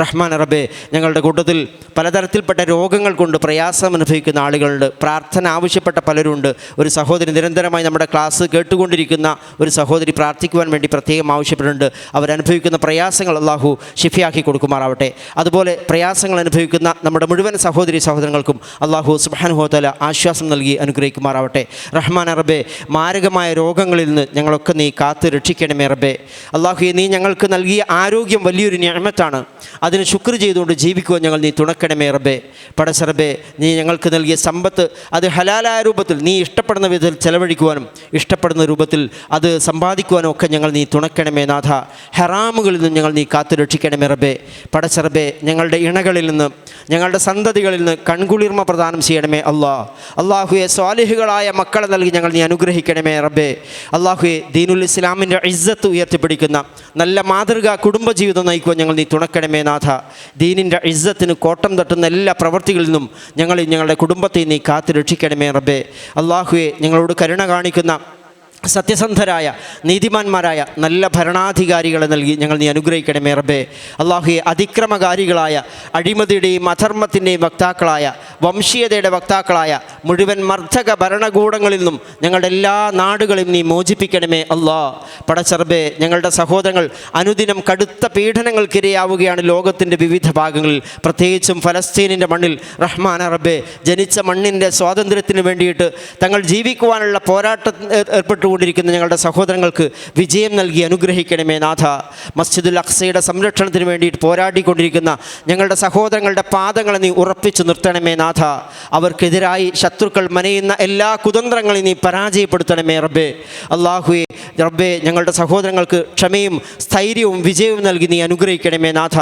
റഹ്മാൻ റബ്ബേ, ഞങ്ങളുടെ കൂട്ടത്തിൽ പലതരത്തിൽപ്പെട്ട രോഗങ്ങൾ കൊണ്ട് പ്രയാസം അനുഭവിക്കുന്ന ആളുകളുണ്ട്. പ്രാർത്ഥന ആവശ്യപ്പെട്ട പലരുണ്ട്. ഒരു സഹോദരി നിരന്തരമായി നമ്മുടെ ക്ലാസ് കേട്ടുകൊണ്ടിരിക്കുന്ന ഒരു സഹോദരി പ്രാർത്ഥിക്കുവാൻ വേണ്ടി പ്രത്യേകം ആവശ്യപ്പെട്ടിട്ടുണ്ട്. അവരനുഭവിക്കുന്ന പ്രയാസങ്ങൾ അല്ലാഹു ഷിഫയാക്കി കൊടുക്കുമാറാവട്ടെ. അതുപോലെ പ്രയാസങ്ങൾ അനുഭവിക്കുന്ന നമ്മുടെ മുഴുവൻ സഹോദരി സഹോദരങ്ങൾക്കും അല്ലാഹു സുബ്ഹാനഹു വ തആല ആശ്വാസം നൽകി അനുഗ്രഹിക്കുമാറാവട്ടെ. റഹ്മാൻ റബ്ബേ, മാരകമായ രോഗങ്ങളിൽ നിന്ന് ഞങ്ങളൊക്കെ നീ കാത്ത് രക്ഷിക്കണമേ റബ്ബേ. അല്ലാഹുവേ, നീ ഞങ്ങൾക്ക് നൽകിയ ആരോഗ്യം വലിയൊരു നിഅമത്താണ്. അതിന് ശുക്ർ ചെയ്തുകൊണ്ട് ജീവിക്കുവാൻ ഞങ്ങൾ നീ തുണക്കണമേ റബ്ബേ. പടച്ച റബ്ബേ, നീ ഞങ്ങൾക്ക് നൽകിയ സമ്പത്ത് അത് ഹലാലായ രൂപത്തിൽ നീ ഇഷ്ടപ്പെടുന്ന വിധത്തിൽ ചെലവഴിക്കുവാനും ഇഷ്ടപ്പെടുന്ന രൂപത്തിൽ അത് സമ്പാദിക്കുവാനും ഒക്കെ ഞങ്ങൾ നീ തുണക്കണമേ നാഥ. ഹറാമുകളിൽ നിന്ന് ഞങ്ങൾ നീ കാത്തു രക്ഷിക്കണമേ റബ്ബേ. പടച്ച റബ്ബേ, ഞങ്ങളുടെ ഇണകളിൽ നിന്ന് ഞങ്ങളുടെ സന്തതികളിൽ നിന്ന് കൺകുളിർമ പ്രദാനം ചെയ്യണമേ അല്ലാ. അല്ലാഹുവേ, സ്വാലിഹുകളായ മക്കളെ നൽകി ഞങ്ങൾ നീ അനുഗ്രഹിക്കണമേ റബ്ബേ. അല്ലാഹുവേ, ദീനുൽ ഇസ്ലാമിൻ്റെ ഇസ്സത്ത് ഉയർത്തിപ്പിടിക്കുന്ന നല്ല മാതൃകാ കുടുംബജീവിതം നയിക്കുവാൻ ഞങ്ങൾ നീ തുണക്കണമേ നാഥ. ദീനിൻ്റെ ഇസ്സത്തിന് കോട്ടം തട്ടുന്ന എല്ലാ പ്രവൃത്തികളിൽ നിന്നും ഞങ്ങളുടെ കുടുംബത്തെ നീ കാത്തു രക്ഷിക്കണമേ റബ്ബേ. അല്ലാഹുവേ, ഞങ്ങളോട് കരുണ കാണിക്കുന്ന സത്യസന്ധരായ നീതിമാന്മാരായ നല്ല ഭരണാധികാരികളെ നൽകി ഞങ്ങൾ നീ അനുഗ്രഹിക്കണമേ റബ്ബേ. അല്ലാഹുവേ, അതിക്രമകാരികളായ അഴിമതിയുടെയും അധർമ്മത്തിൻ്റെയും വക്താക്കളായ വംശീയതയുടെ വക്താക്കളായ മുഴുവൻ മർദ്ദക ഭരണകൂടങ്ങളിൽ നിന്നും ഞങ്ങളുടെ എല്ലാ നാടുകളെയും നീ മോചിപ്പിക്കണമേ അല്ലാ. പടച്ച റബ്ബേ, ഞങ്ങളുടെ സഹോദരങ്ങൾ അനുദിനം കടുത്ത പീഡനങ്ങൾക്കിരയാവുകയാണ് ലോകത്തിൻ്റെ വിവിധ ഭാഗങ്ങളിൽ, പ്രത്യേകിച്ചും ഫലസ്തീനിൻ്റെ മണ്ണിൽ. റഹ്മാൻ റബ്ബേ, ജനിച്ച മണ്ണിൻ്റെ സ്വാതന്ത്ര്യത്തിന് വേണ്ടിയിട്ട് തങ്ങൾ ജീവിക്കുവാനുള്ള പോരാട്ടം കൊണ്ടിരിക്കുന്ന ഞങ്ങളുടെ സഹോദരങ്ങൾക്ക് വിജയം നൽകി അനുഗ്രഹിക്കണമേ നാഥ. മസ്ജിദുൽ അഖ്സയുടെ സംരക്ഷണത്തിന് വേണ്ടിയിട്ട് പോരാടിക്കൊണ്ടിരിക്കുന്ന ഞങ്ങളുടെ സഹോദരങ്ങളുടെ പാദങ്ങളെ നീ ഉറപ്പിച്ചു നിർത്തണമേ നാഥ. അവർക്കെതിരായി ശത്രുക്കൾ മനയുന്ന എല്ലാ കുതന്ത്രങ്ങളെയും നീ പരാജയപ്പെടുത്തണമേ റബ്ബേ. അല്ലാഹുവേ റബ്ബേ, ഞങ്ങളുടെ സഹോദരങ്ങൾക്ക് ക്ഷമയും സ്ഥൈര്യവും വിജയവും നൽകി നീ അനുഗ്രഹിക്കണമേ നാഥ.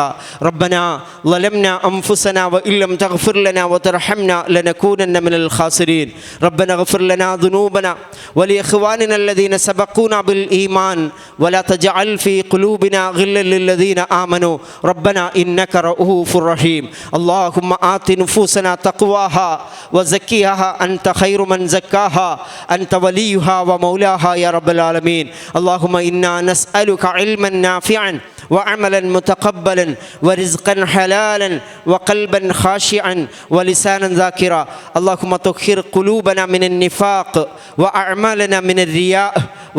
റബ്ബനാ ലലംനാ അൻഫുസനാ വഇല്ലം തഗ്ഫിർ ലനാ വതർഹംനാ ലനകൂനന്ന മിനൽ ഖാസിരീൻ. റബ്ബനാ ഗഫിർ ലനാ ദുനൂബനാ വലിഇഖ്വാനിനാ الذين سبقونا بالإيمان ولا تجعل في قلوبنا غلا للذين آمنوا ربنا إنك رؤوف رحيم. اللهم آت نفوسنا تقواها وزكيها أنت خير من زكاها أنت وليها ومولاها يا رب العالمين. اللهم إنا نسألك علما نافعا وعملا متقبلا ورزقا حلالا وقلبا خاشعا ولسانا ذاكرا. اللهم طهر قلوبنا من النفاق وأعمالنا من الرياء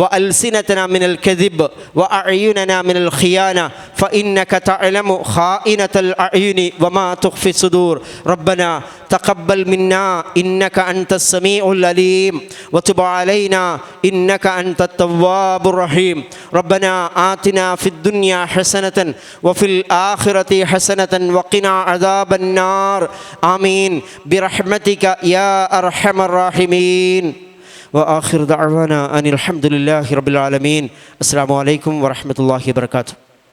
وألسنتنا من الكذب وأعيننا من الخيانة فإنك تعلم خائنة الأعين وما تخفي الصدور. ربنا تقبل منا إنك أنت السميع العليم وتب علينا إنك أنت التواب الرحيم. ربنا آتنا في الدنيا حسنة وفي الآخرة حسنة وقنا عذاب النار. آمين برحمتك يا أرحم الراحمين. وآخر دعوانا أن الحمد لله رب العالمين. السلام عليكم ورحمة الله وبركاته.